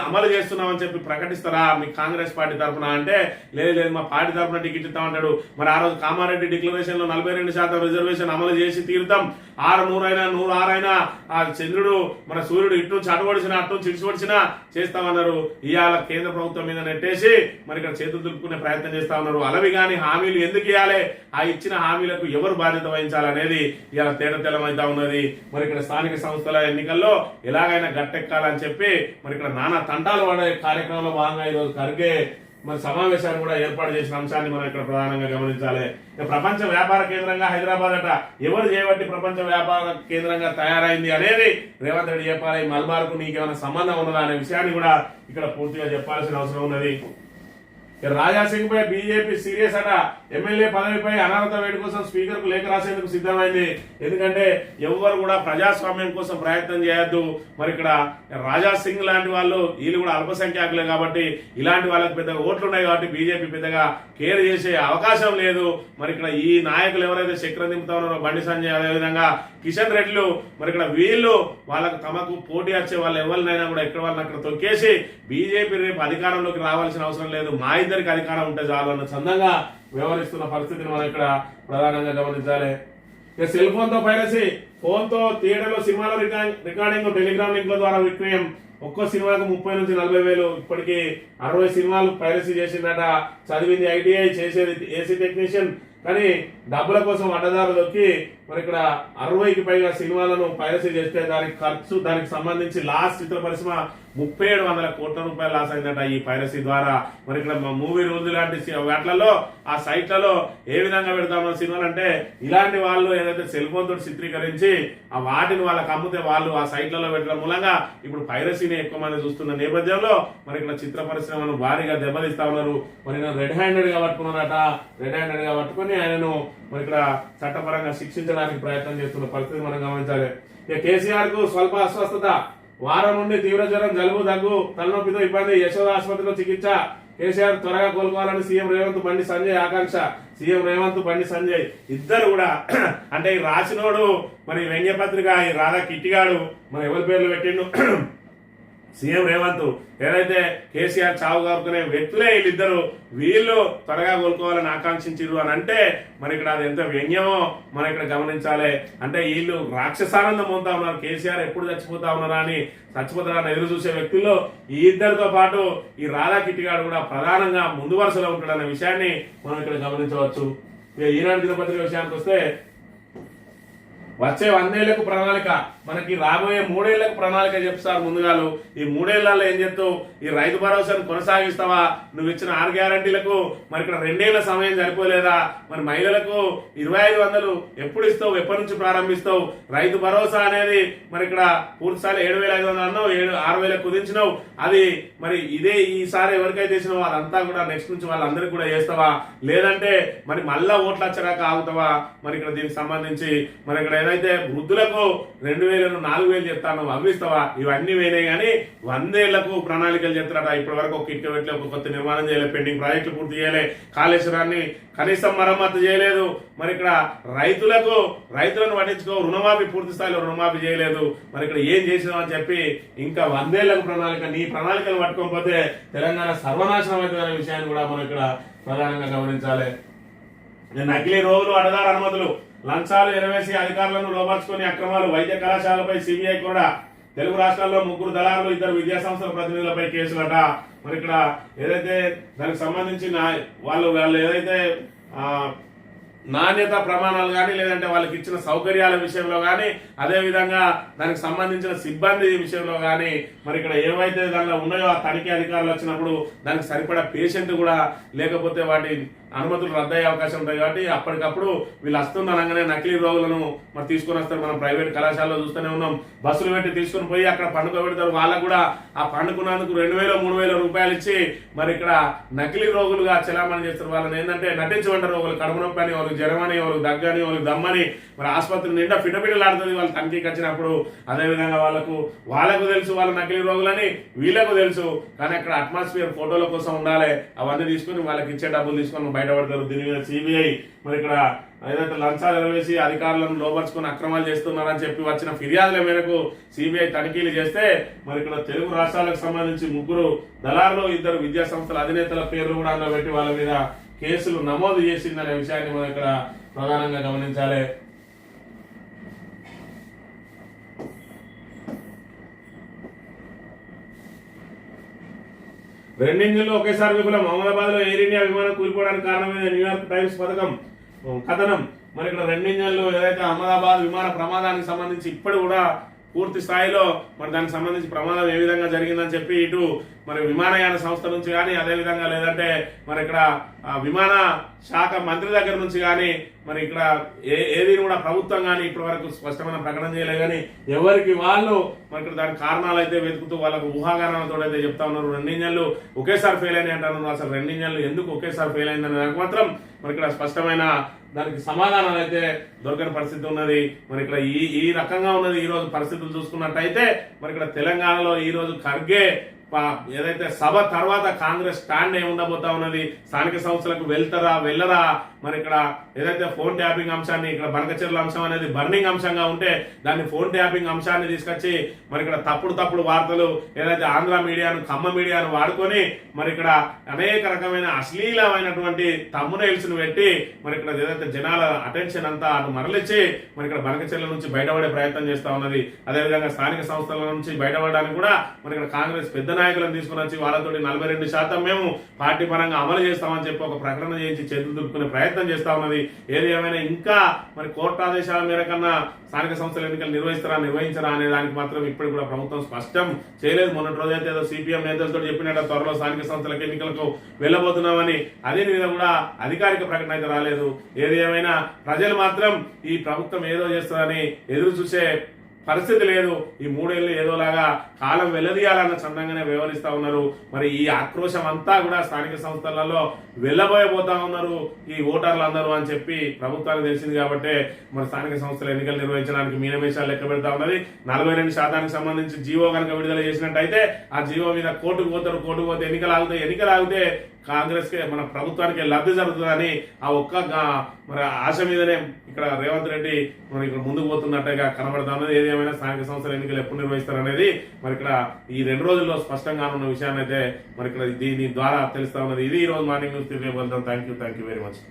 అమలు చేస్తున్నామని చెప్పి ప్రకటిస్తారా మీ కాంగ్రెస్ పార్టీ తరఫున అంటే లేదు మా పార్టీ తరఫున టికెట్ ఇస్తామంటాడు. మరి ఆ రోజు కామారెడ్డి డిక్లరేషన్ లో 42% రిజర్వేషన్ అమలు చేసి తీరుతాం, 100 అయినా 106 అయినా ఆ చంద్రుడు మన సూర్యుడు ఇటు నుంచి అటువడిచినా అటు నుంచి ఇడిచిపడిచినా చేస్తామన్నారు. ఇవాళ కేంద్ర ప్రభుత్వం మీద నెట్టేసి మరి ఇక్కడ చేతులు దులుపుకునే ప్రయత్నం చేస్తా ఉన్నారు. అలవి గాని హామీలు ఎందుకు ఇవ్వాలి, ఆ ఇచ్చిన హామీలకు ఎవరు బాధ్యత వహించాలనేది ఇవాళ తేటతెల్లమైతా ఉన్నది. మరి ఇక్కడ స్థానిక సంస్థల ఎన్నికల్లో ఎలాగైనా గట్టెక్కాలని చెప్పి మరి ఇక్కడ నానా తంటాలు పడే కార్యక్రమంలో భాగంగా ఈరోజు ఖర్గే మరి సమావేశాన్ని కూడా ఏర్పాటు చేసిన అంశాన్ని మనం ఇక్కడ ప్రధానంగా గమనించాలి. ప్రపంచ వ్యాపార కేంద్రంగా హైదరాబాద్ అట ఎవరు చేయబట్టి ప్రపంచ వ్యాపార కేంద్రంగా తయారైంది అనేది రేవంత్ రెడ్డి చెప్పాలి. మల్బార్కు నీకేమైనా సంబంధం ఉన్నదా అనే విషయాన్ని కూడా ఇక్కడ పూర్తిగా చెప్పాల్సిన అవసరం ఉన్నది. రాజాసింగ్ పై బీజేపీ సీరియస్ అట. ఎమ్మెల్యే పదవిపై అనర్హత వేడి కోసం స్పీకర్ కు లేఖ రాసేందుకు సిద్ధమైంది. ఎందుకంటే ఎవరు కూడా ప్రజాస్వామ్యం కోసం ప్రయత్నం చేయొద్దు. మరి ఇక్కడ రాజాసింగ్ లాంటి వాళ్ళు వీళ్ళు కూడా అల్పసంఖ్యాకులే కాబట్టి ఇలాంటి వాళ్ళకి పెద్దగా ఓట్లు ఉన్నాయి కాబట్టి బీజేపీ పెద్దగా కేర్ చేసే అవకాశం లేదు. మరి ఇక్కడ ఈ నాయకులు ఎవరైతే చక్రం దింపుతా ఉన్నారో బండి సంజయ్ అదేవిధంగా కిషన్ రెడ్డిలు మరి ఇక్కడ వీళ్ళు వాళ్ళకు తమకు పోటీ వచ్చే వాళ్ళు ఎవరినైనా కూడా ఇక్కడ వాళ్ళని అక్కడ తొక్కేసి బీజేపీ రేపు అధికారంలోకి రావాల్సిన అవసరం లేదు, మా ఇద్దరికి అధికారం ఉంటే చాలు అన్న చందంగా వ్యవహరిస్తున్న పరిస్థితిని మనం ఇక్కడ ప్రధానంగా గమనించాలి. ఇక సెల్ ఫోన్ తో పైరసీ, ఫోన్ తో థియేటర్లో సినిమాల రికార్డింగ్ టెలిగ్రామ్ లింక్ల ద్వారా విక్రయం. ఒక్కో సినిమాకు 30 నుంచి 40 వేలు. ఇప్పటికీ 60 సినిమాలు పైరసీ చేసిందట. చదివింది ఐటీఐ, చేసేది ఏసీ టెక్నీషియన్. కానీ డబ్బుల కోసం అడ్డదారులకి మరి ఇక్కడ 60కి పైగా సినిమాలను పైరసీ చేస్తే దానికి ఖర్చు దానికి సంబంధించి లాస్ట్ చిత్ర పరిశ్రమ 3700 కోట్ల రూపాయలు లాస్ అయిందట ఈ పైరసీ ద్వారా. మరి ఇక్కడ మూవీ రోజు లాంటి వాటిలలో ఆ సైట్లలో ఏ విధంగా పెడతామన్న సినిమాలు అంటే ఇలాంటి వాళ్ళు ఏదైతే సెల్ ఫోన్ తోటి చిత్రీకరించి ఆ వాటిని వాళ్ళకి అమ్మితే వాళ్ళు ఆ సైట్లలో పెట్టడం మూలంగా ఇప్పుడు పైరసీని ఎక్కువ మంది చూస్తున్న నేపథ్యంలో మరి ఇక్కడ చిత్ర పరిశ్రమను భారీగా దెబ్బతీస్తా ఉన్నారు. మరి రెడ్ హ్యాండెడ్ గా పట్టుకున్నారట. రెడ్ హ్యాండెడ్ గా పట్టుకుని ఆయనను మరి ఇక్కడ చట్టపరంగా శిక్షించడానికి ప్రయత్నం చేస్తున్న పరిస్థితి మనం గమనించాలి. ఇక కేసీఆర్ కు స్వల్ప అస్వస్థత, వారం నుండి తీవ్ర జ్వరం, జలుబు, దగ్గు, తలనొప్పితో ఇబ్బంది. యశోద ఆసుపత్రిలో చికిత్స. కేసీఆర్ త్వరగా కోలుకోవాలని సీఎం రేవంత్ బండి సంజయ్ ఆకాంక్ష. సీఎం రేవంత్ బండి సంజయ్ ఇద్దరు కూడా అంటే ఈ రాసినోడు మరి వ్యంగ్యపత్రిక ఈ రాధా కిట్టిగాడు మరి ఎవరి పేర్లు పెట్టిండు సీఎం రేవంత్ ఏదైతే కేసీఆర్ చావు కాపుకునే వ్యక్తులే వీళ్ళిద్దరు. వీళ్ళు త్వరగా కోలుకోవాలని ఆకాంక్షించారు అని అంటే మరి ఇక్కడ అది ఎంత వ్యంగ్యమో మనం ఇక్కడ గమనించాలి. అంటే వీళ్ళు రాక్షసానందం పొందుతా ఉన్నారు. కేసీఆర్ ఎప్పుడు చచ్చిపోతా ఉన్నారా అని చచ్చిపోతారని ఎదురు చూసే వ్యక్తుల్లో ఈ ఇద్దరితో పాటు ఈ రాధా కిట్టిగాడు కూడా ప్రధానంగా ముందు వరుసలో ఉంటాడనే విషయాన్ని మనం ఇక్కడ గమనించవచ్చు. ఈనాడు దినపత్రిక విషయానికి వస్తే వచ్చే 100 ఏళ్లకు ప్రణాళిక, మనకి రాబోయే 3 ఏళ్లకు ప్రణాళిక చెప్తారు ముందుగాలు. ఈ 3 ఏళ్లలో ఏం చెప్తావు, ఈ రైతు భరోసాను కొనసాగిస్తావా, నువ్వు ఇచ్చిన 6 గ్యారంటీలకు మరి ఇక్కడ 2 ఏళ్ల సమయం సరిపోలేదా, మరి మహిళలకు 2500 ఎప్పుడు ఇస్తావు, ఎప్పటి నుంచి ప్రారంభిస్తావు, రైతు భరోసా అనేది మరి ఇక్కడ పూర్తిసారి 7500 అన్నావు, 6000 కుదించినావు, అది మరి ఇదే ఈసారి ఎవరికైతే చేసినావు అదంతా కూడా నెక్స్ట్ నుంచి వాళ్ళందరికీ కూడా చేస్తావా, లేదంటే మరి మళ్ళా ఓట్లు వచ్చాక ఆగుతావా, మరి ఇక్కడ దీనికి సంబంధించి మరి ఇక్కడ ఏదైతే వృద్ధులకు 2000 4000 చెప్తాను అవి ఇస్తావా, ఇవన్నీ వేయినాయి కానీ 100 ఏళ్లకు ప్రణాళికలు చెప్తారట. ఇప్పటి వరకు ఒక ఇటుక పెట్టలే, ఒక కొత్త నిర్మాణం చేయలేదు, పెండింగ్ ప్రాజెక్టులు పూర్తి చేయలే, కాళేశ్వరాన్ని కనీసం మరమ్మతు చేయలేదు, మరి ఇక్కడ రైతులను పట్టించుకో, రుణమాఫీ పూర్తి స్థాయిలో రుణమాఫీ చేయలేదు, మరి ఇక్కడ ఏం చేసినామని చెప్పి ఇంకా 100 ఏళ్లకు ప్రణాళిక, నీ ప్రణాళికలు పట్టుకోకపోతే తెలంగాణ సర్వనాశనం అవుతుందనే విషయాన్ని కూడా మనం ఇక్కడ ప్రధానంగా గమనించాలి. నకిలీ రోగులు, అడగారు అనుమతులు, లంచాలు ఎరవేసి అధికారులను లోపరుచుకుని అక్రమాలు, వైద్య కళాశాలపై సిబిఐ కూడా, తెలుగు రాష్ట్రాల్లో 3 దళారులు 2 విద్యాసంస్థల ప్రతినిధులపై కేసులట. మరి ఇక్కడ ఏదైతే దానికి సంబంధించి వాళ్ళు ఏదైతే నాణ్యత ప్రమాణాలు కానీ లేదంటే వాళ్ళకి ఇచ్చిన సౌకర్యాల విషయంలో కానీ అదేవిధంగా దానికి సంబంధించిన సిబ్బంది విషయంలో కానీ మరి ఇక్కడ ఏవైతే దానిలో ఉన్నాయో ఆ తనిఖీ అధికారులు వచ్చినప్పుడు దానికి సరిపడా పేషెంట్ కూడా లేకపోతే వాటి అనుమతులు రద్దయ్యే అవకాశం ఉంటాయి కాబట్టి అప్పటికప్పుడు వీళ్ళు వస్తుందనగానే నకిలీ రోగులను మరి తీసుకొని వస్తారు. మనం ప్రైవేట్ కళాశాలలో చూస్తూనే ఉన్నాం. బస్సులు పెట్టి తీసుకుని పోయి అక్కడ పండుకోబెడతారు. వాళ్ళకు కూడా ఆ పండుకున్నందుకు 2,000-3,000 రూపాయలు ఇచ్చి మరి ఇక్కడ నకిలీ రోగులుగా చలామణి చేస్తారు. వాళ్ళని ఏంటంటే నటించమంటారు. ఒకరు కడుపు నొప్పి అని, ఒకరికి జ్వరమని, ఒకరికి దగ్గని, ఒకరికి దమ్మని, మరి ఆసుపత్రి నిండా ఫిటఫిటలాడుతుంది వాళ్ళు తనిఖీకి వచ్చినప్పుడు. అదేవిధంగా వాళ్ళకు తెలుసు వాళ్ళ నకిలీ రోగులని, వీళ్ళకు తెలుసు. కానీ అక్కడ అట్మాస్ఫియర్ ఫోటోల కోసం ఉండాలి. అవన్నీ తీసుకుని వాళ్ళకి ఇచ్చే డబ్బులు తీసుకొని బయటపడతారు. దీని మీద సిబిఐ మరి ఇక్కడ ఏదైతే లంచాలు ఎరవేసి అధికారులను లోపరుచుకుని అక్రమాలు చేస్తున్నారని చెప్పి వచ్చిన ఫిర్యాదుల మేరకు సిబిఐ తనిఖీలు చేస్తే మరి ఇక్కడ తెలుగు రాష్ట్రాలకు సంబంధించి 3 దళారులు, 2 విద్యా సంస్థల అధినేతల పేర్లు కూడా అందులో పెట్టి వాళ్ళ మీద కేసులు నమోదు చేసిందనే విషయాన్ని మనం ఇక్కడ ప్రధానంగా గమనించాలి. రెండింటిలో ఒకేసారి విఫలం. అహ్మదాబాద్ లో ఎయిర్ ఇండియా విమానం కూలిపోవడానికి కారణమైన న్యూయార్క్ టైమ్స్ కథనం. మరి ఇక్కడ రెండింజన్లు ఏదైతే అహ్మదాబాద్ విమాన ప్రమాదానికి సంబంధించి ఇప్పుడు కూడా పూర్తి స్థాయిలో మరి దానికి సంబంధించి ప్రమాదం ఏ విధంగా జరిగిందని చెప్పి ఇటు మరి విమానయాన సంస్థ నుంచి కానీ అదేవిధంగా లేదంటే మరి ఇక్కడ విమాన శాఖ మంత్రి దగ్గర నుంచి కానీ మరి ఇక్కడ ఏది కూడా ప్రభుత్వం కానీ ఇప్పటి వరకు స్పష్టమైన ప్రకటన చేయలేదు. కానీ ఎవరికి వాళ్ళు మరి ఇక్కడ దాని కారణాలు అయితే వెతుకుతూ వాళ్ళకు ఊహాగానాలతో అయితే చెప్తా ఉన్నారు. 2 ఇంజన్లు ఒకేసారి ఫెయిల్ అయినాయి అంటున్నారు. అసలు 2 ఇంజన్లు ఎందుకు ఒకేసారి ఫెయిల్ అయిందని దానికి మాత్రం మరి ఇక్కడ స్పష్టమైన దానికి సమాధానాలు అయితే దొరకని పరిస్థితి ఉన్నది. మరి ఇక్కడ ఈ రకంగా ఉన్నది ఈ రోజు పరిస్థితులు చూసుకున్నట్టయితే మరి ఇక్కడ తెలంగాణలో ఈ రోజు ఖర్గే ఏదైతే సభ తర్వాత కాంగ్రెస్ స్టాండ్ ఏముండబోతా ఉన్నది, స్థానిక సంస్థలకు వెళ్ళరా మరి ఇక్కడ ఏదైతే ఫోన్ ట్యాపింగ్ అంశాన్ని ఇక్కడ బనకచెర్ల అంశం అనేది బర్నింగ్ అంశంగా ఉంటే దాన్ని ఫోన్ ట్యాపింగ్ అంశాన్ని తీసుకొచ్చి మరి ఇక్కడ తప్పుడు వార్తలు ఏదైతే ఆంధ్ర మీడియాను ఖమ్మ మీడియాను వాడుకొని మరి ఇక్కడ అనేక రకమైన అశ్లీలమైనటువంటి తమ్మునైల్స్ ను పెట్టి మరి ఇక్కడ ఏదైతే జనాల అటెన్షన్ అంతా అటు మరలిచ్చి మరి ఇక్కడ బనకచెర్ల నుంచి బయటపడే ప్రయత్నం చేస్తా ఉన్నది. అదేవిధంగా స్థానిక సంస్థల నుంచి బయటపడడానికి కూడా మరి ఇక్కడ కాంగ్రెస్ పెద్ద నాయకులను తీసుకుని వచ్చి వాళ్ళతో 42% మేము పార్టీ పరంగా అమలు చేస్తామని చెప్పి ఒక ప్రకటన చేయించి చేతులు దుప్పుకునే ప్రయత్నం చేస్తా ఉన్నది. ఏది ఏమైనా ఇంకా మరి కోర్టు ఆదేశాల మేరకన్నా స్థానిక సంస్థల ఎన్నికలు నిర్వహించరా అనే దానికి మాత్రం ఇప్పుడు కూడా ప్రభుత్వం స్పష్టం చేయలేదు. మొన్నటి రోజైతే ఏదో సిపిఎం నేతలతో చెప్పినట్టు త్వరలో స్థానిక సంస్థలకు ఎన్నికలకు వెళ్ళబోతున్నామని, అదే మీద కూడా అధికారిక ప్రకటన అయితే రాలేదు. ఏది ఏమైనా ప్రజలు మాత్రం ఈ ప్రభుత్వం ఏదో చేస్తుందని ఎదురు చూసే పరిస్థితి లేదు. ఈ 3 ఏళ్ళు ఏదోలాగా కాలం వెల్లదీయాలన్న చందంగానే వ్యవహరిస్తా ఉన్నారు. మరి ఈ ఆక్రోశం అంతా కూడా స్థానిక సంస్థలలో వెళ్ళబోయబోతా ఉన్నారు ఈ ఓటర్లు అందరూ అని చెప్పి ప్రభుత్వానికి తెలిసింది. కాబట్టి మరి స్థానిక సంస్థల ఎన్నికలు నిర్వహించడానికి మీనమేషాలు లెక్క పెడతా ఉన్నది. 42% సంబంధించి జీవో కనుక విడుదల చేసినట్టయితే ఆ జీవో మీద కోర్టుకు పోతే ఎన్నికలు ఆగితే కాంగ్రెస్ కి మన ప్రభుత్వానికి లబ్ధి జరుగుతుందని ఆ ఒక్క మరి ఆశ మీదనే ఇక్కడ రేవంత్ రెడ్డి మరి ఇక్కడ ముందుకు పోతున్నట్టుగా కనబడతా ఉన్నది. ఏదేమైనా స్థానిక సంస్థల ఎన్నికలు ఎప్పుడు నిర్వహిస్తారు అనేది మరి ఇక్కడ ఈ 2 రోజుల్లో స్పష్టంగా ఉన్న విషయాన్ని అయితే మరి ఇక్కడ దీని ద్వారా తెలుస్తా ఉన్నది. ఇది ఈ రోజు morning news. Thank you very much.